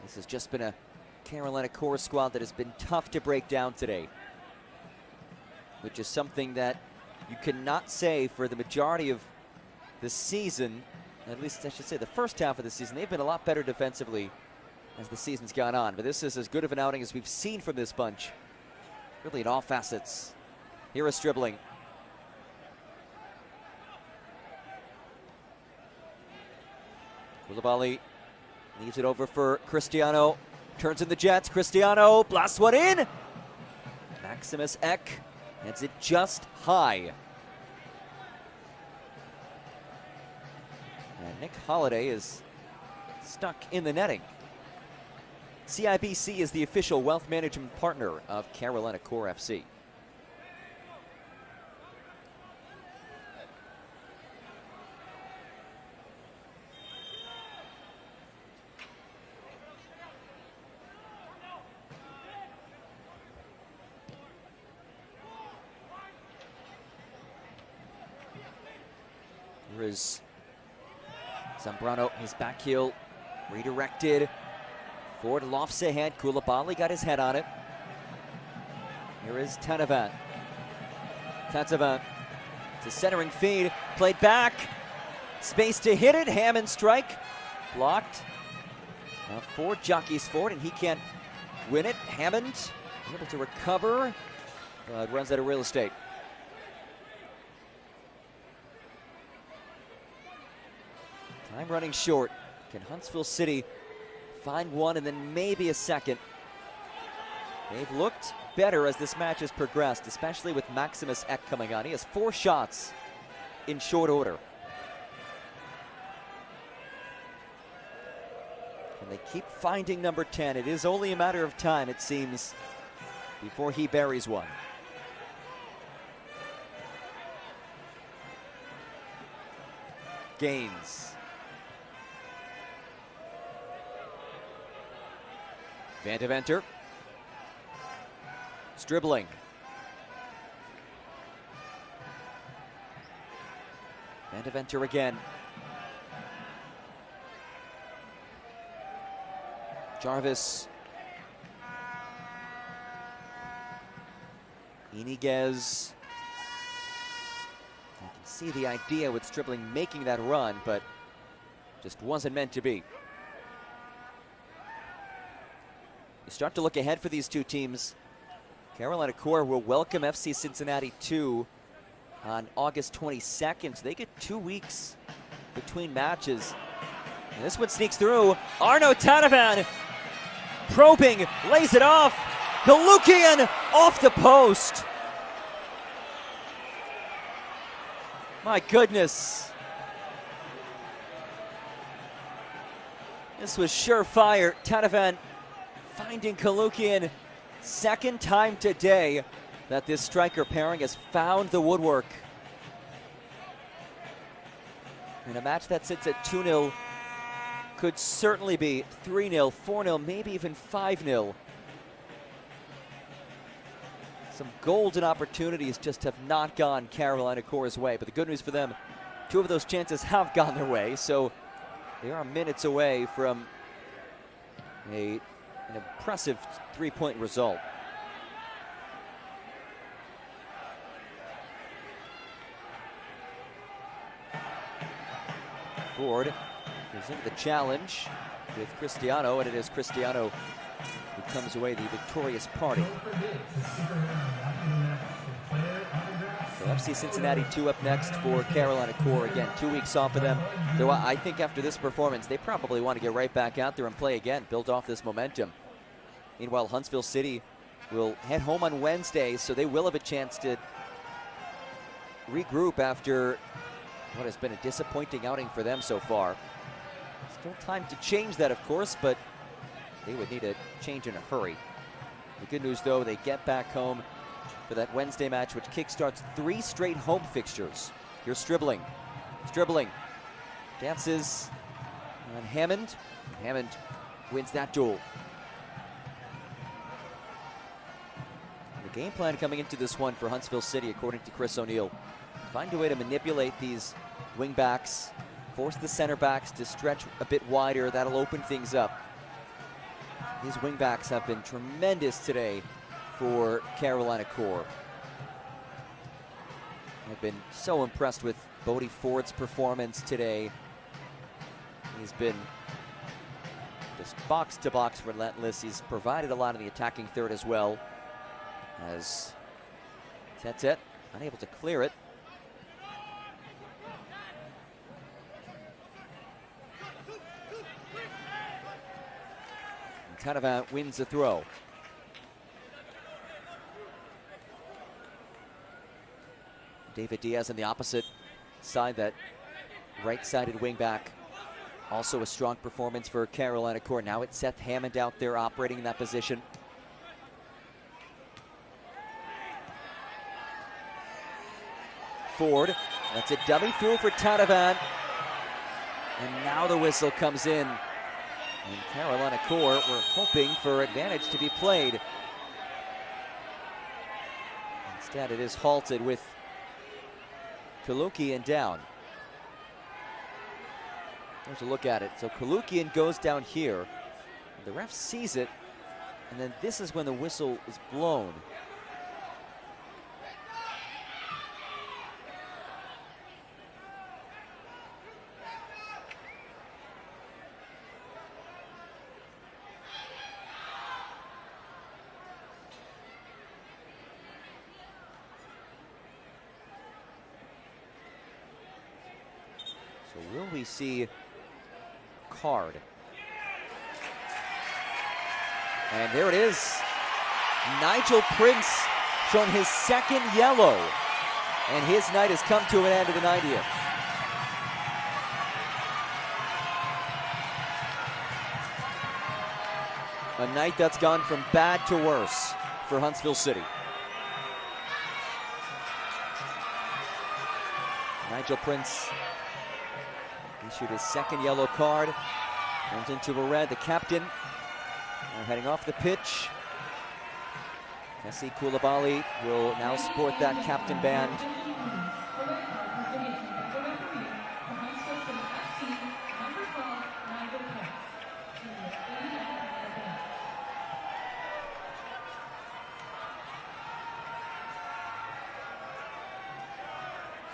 Speaker 1: This has just been a Carolina Core squad that has been tough to break down today, which is something that you cannot say for the majority of the season. At least I should say the first half of the season. They've been a lot better defensively as the season's gone on. But this is as good of an outing as we've seen from this bunch, really in all facets. Here is Stribling. Koulibaly leaves it over for Cristiano. Turns in the Jets. Cristiano blasts one in. Maximus Eck heads it just high. And Nick Holiday is stuck in the netting. CIBC is the official wealth management partner of Carolina Core FC. Here is Zambrano, his back heel redirected. Ford lofts ahead. Koulibaly got his head on it. Here is Tanavan. Tanavan. It's a centering feed. Played back. Space to hit it. Hammond strike. Blocked. Now Ford jockeys forward, and he can't win it. Hammond able to recover, but runs out of real estate. Time running short. Can Huntsville City find one and then maybe a second? They've looked better as this match has progressed, especially with Maximus Eck coming on. He has 4 shots in short order. And they keep finding number 10. It is only a matter of time, it seems, before he buries one. Gaines. Van Deventer. Stribling. Van Deventer again. Jarvis. Iniguez. You can see the idea with Stribling making that run, but just wasn't meant to be. You start to look ahead for these two teams. Carolina Core will welcome FC Cincinnati 2 on August 22nd. So they get 2 weeks between matches. And this one sneaks through. Arno Tanavan probing, lays it off. Kalukian off the post. My goodness. This was surefire. Tanavan finding Kalukian. Second time today that this striker pairing has found the woodwork. In a match that sits at 2-0, could certainly be 3-0, 4-0, maybe even 5-0. Some golden opportunities just have not gone Carolina Core's way. But the good news for them, 2 of those chances have gone their way. So they are minutes away from an impressive 3-point result. Ford goes into the challenge with Cristiano, and it is Cristiano who comes away the victorious party. So So FC Cincinnati 2 up next for Carolina Core. Again, 2 weeks off of them. Though I think after this performance, they probably want to get right back out there and play again, build off this momentum. Meanwhile, Huntsville City will head home on Wednesday, so they will have a chance to regroup after what has been a disappointing outing for them so far. Still time to change that, of course, but they would need a change in a hurry. The good news, though, they get back home for that Wednesday match, which kickstarts 3 straight home fixtures. Here's Stribling. Stribling dances on Hammond. Hammond wins that duel. The game plan coming into this one for Huntsville City, according to Chris O'Neill, find a way to manipulate these wing backs, force the center backs to stretch a bit wider. That'll open things up. These wing backs have been tremendous today for Carolina Core. I've been so impressed with Bodie Ford's performance today. He's been just box-to-box relentless. He's provided a lot of the attacking third as well, as Tetet unable to clear it. Tanavant wins the throw. David Diaz on the opposite side, that right-sided wingback. Also a strong performance for Carolina Core. Now it's Seth Hammond out there operating in that position. Ford, that's a dummy through for Tanavant. And now the whistle comes in. And Carolina Core were hoping for advantage to be played. Instead, it is halted with Kalukian down. There's a look at it. So Kalukian goes down here. The ref sees it, and then this is when the whistle is blown. So will we see card? And there it is. Nigel Prince shown his second yellow. And his night has come to an end of the 90th. A night that's gone from bad to worse for Huntsville City. Nigel Prince issued his second yellow card. Turns into a red. The captain now heading off the pitch. Kessie Koulibaly will now sport that captain band.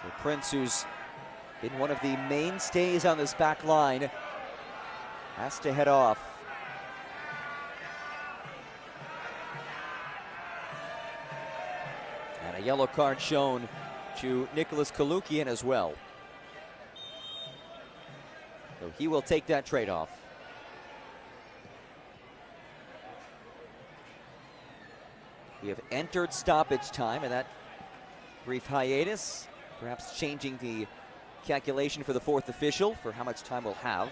Speaker 1: So Prince, who's been one of the mainstays on this back line, has to head off. And a yellow card shown to Nicholas Kalukian as well. So he will take that trade-off. We have entered stoppage time, and that brief hiatus perhaps changing the calculation for the fourth official for how much time we'll have.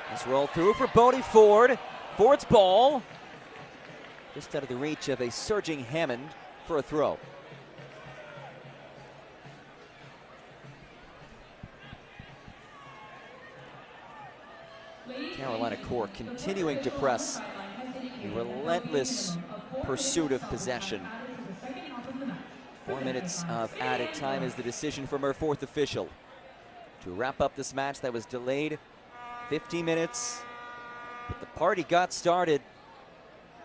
Speaker 1: Let's roll through for Bodie Ford. Ford's ball just out of the reach of a surging Hammond for a throw. Carolina Core continuing to press a relentless pursuit of possession. 4 minutes of added time is the decision from our fourth official to wrap up this match that was delayed 50 minutes. But the party got started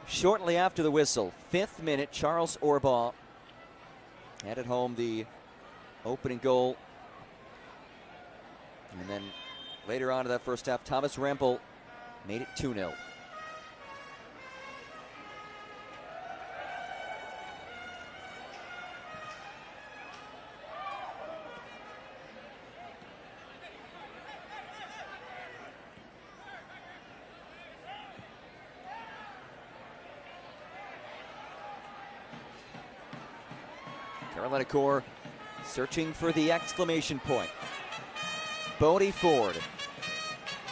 Speaker 1: shortly after the whistle. 5th minute, Charles Orbaugh headed home the opening goal. And then later on in that first half, Thomas Rempel made it 2-0. Carolina Core searching for the exclamation point. Bodie Ford.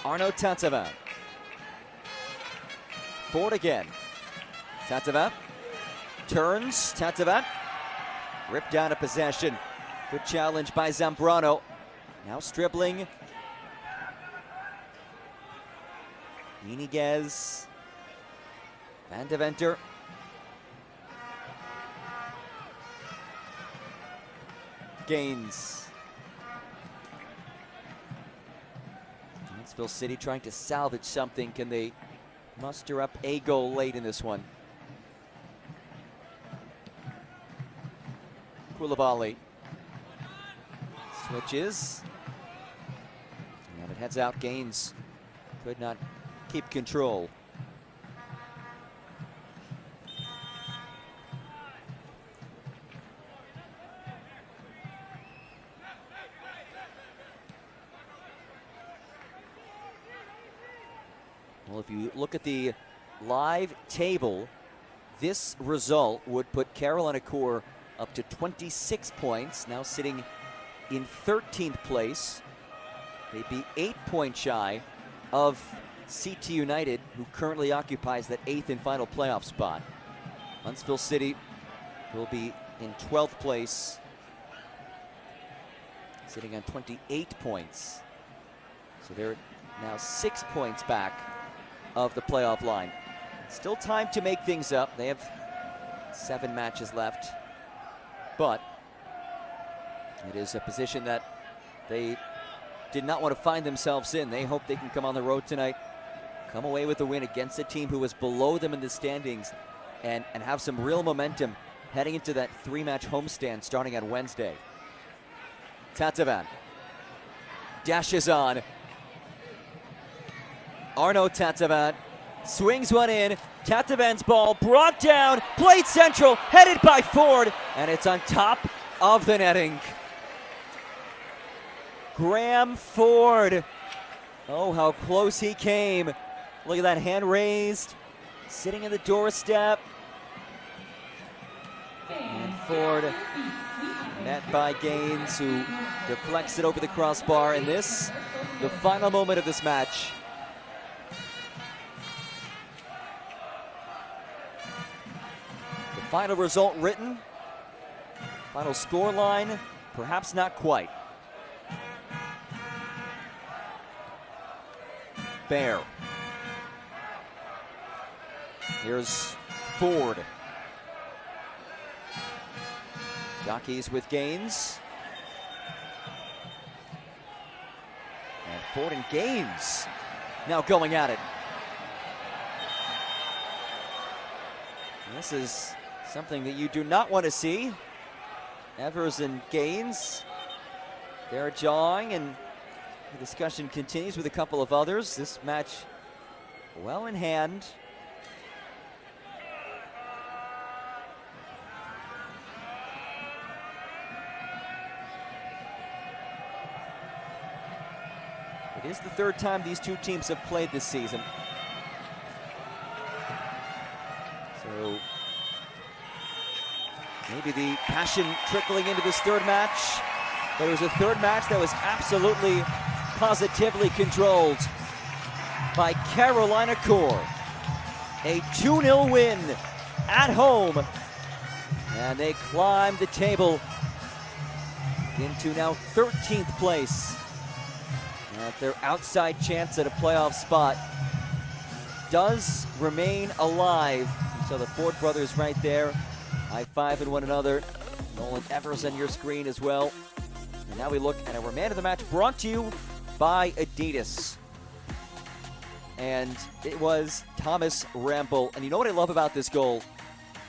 Speaker 1: Arnaud Tattavan. Ford again. Tattavan turns. Tattavan ripped out of possession. Good challenge by Zambrano. Now dribbling. Iniguez. Van de Venter. Gaines. Huntsville City trying to salvage something. Can they muster up a goal late in this one? Koulibaly switches. And it heads out. Gaines could not keep control. Well, if you look at the live table, this result would put Carolina Core up to 26 points, now sitting in 13th place. They'd be 8 points shy of CT United, who currently occupies that 8th and final playoff spot. Huntsville City will be in 12th place, sitting on 28 points. So they're now 6 points back of the playoff line. Still time to make things up. They have 7 matches left, but it is a position that they did not want to find themselves in. They hope they can come on the road tonight, come away with a win against a team who was below them in the standings, and have some real momentum heading into that 3-match homestand starting on Wednesday. Tattavan dashes on. Arnaud Tattavan swings one in. Tattavan's ball brought down, played central, headed by Ford, and it's on top of the netting. Graham Ford. Oh, how close he came. Look at that hand raised, sitting in the doorstep. And Ford met by Gaines, who deflects it over the crossbar. And this, the final moment of this match. The final result written, final score line, perhaps not quite. Bear. Here's Ford. Jockeys with Gaines. And Ford and Gaines now going at it. This is something that you do not want to see. Evers and Gaines, they're jawing, and the discussion continues with a couple of others. This match well in hand. It is the third time these two teams have played this season. So maybe the passion trickling into this third match, but it was a third match that was absolutely, positively controlled by Carolina Core. A 2-0 win at home, and they climb the table into now 13th place. And their outside chance at a playoff spot does remain alive. So the Ford brothers right there, high-fiving one another. Nolan Evers on your screen as well. And now we look at our man of the match, brought to you by Adidas. And it was Thomas Rampel. And you know what I love about this goal?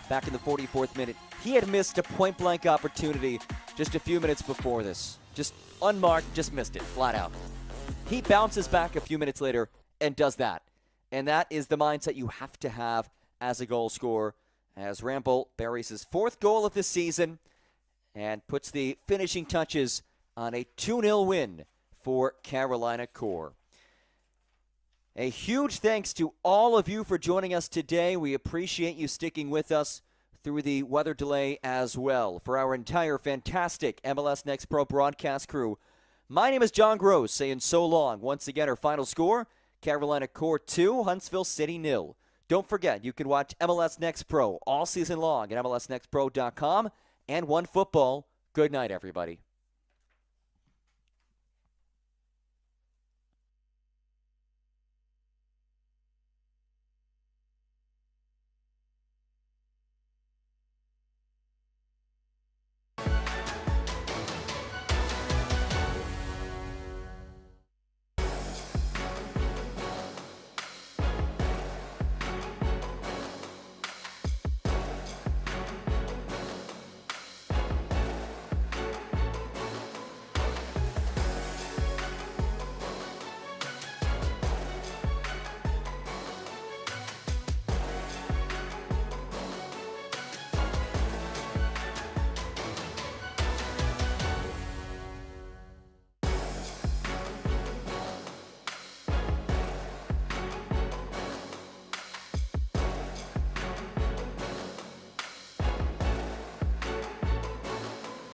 Speaker 1: Back in the 44th minute, he had missed a point-blank opportunity just a few minutes before this. Just unmarked, just missed it, flat out. He bounces back a few minutes later and does that. And that is the mindset you have to have as a goal scorer, as Rampel buries his 4th goal of this season and puts the finishing touches on a 2-0 win for Carolina Core. A huge thanks to all of you for joining us today. We appreciate you sticking with us through the weather delay as well. For our entire fantastic MLS Next Pro broadcast crew, my name is John Gross, saying so long. Once again, our final score, Carolina Core 2, Huntsville City 0. Don't forget, you can watch MLS Next Pro all season long at MLSnextPro.com and OneFootball. Good night, everybody.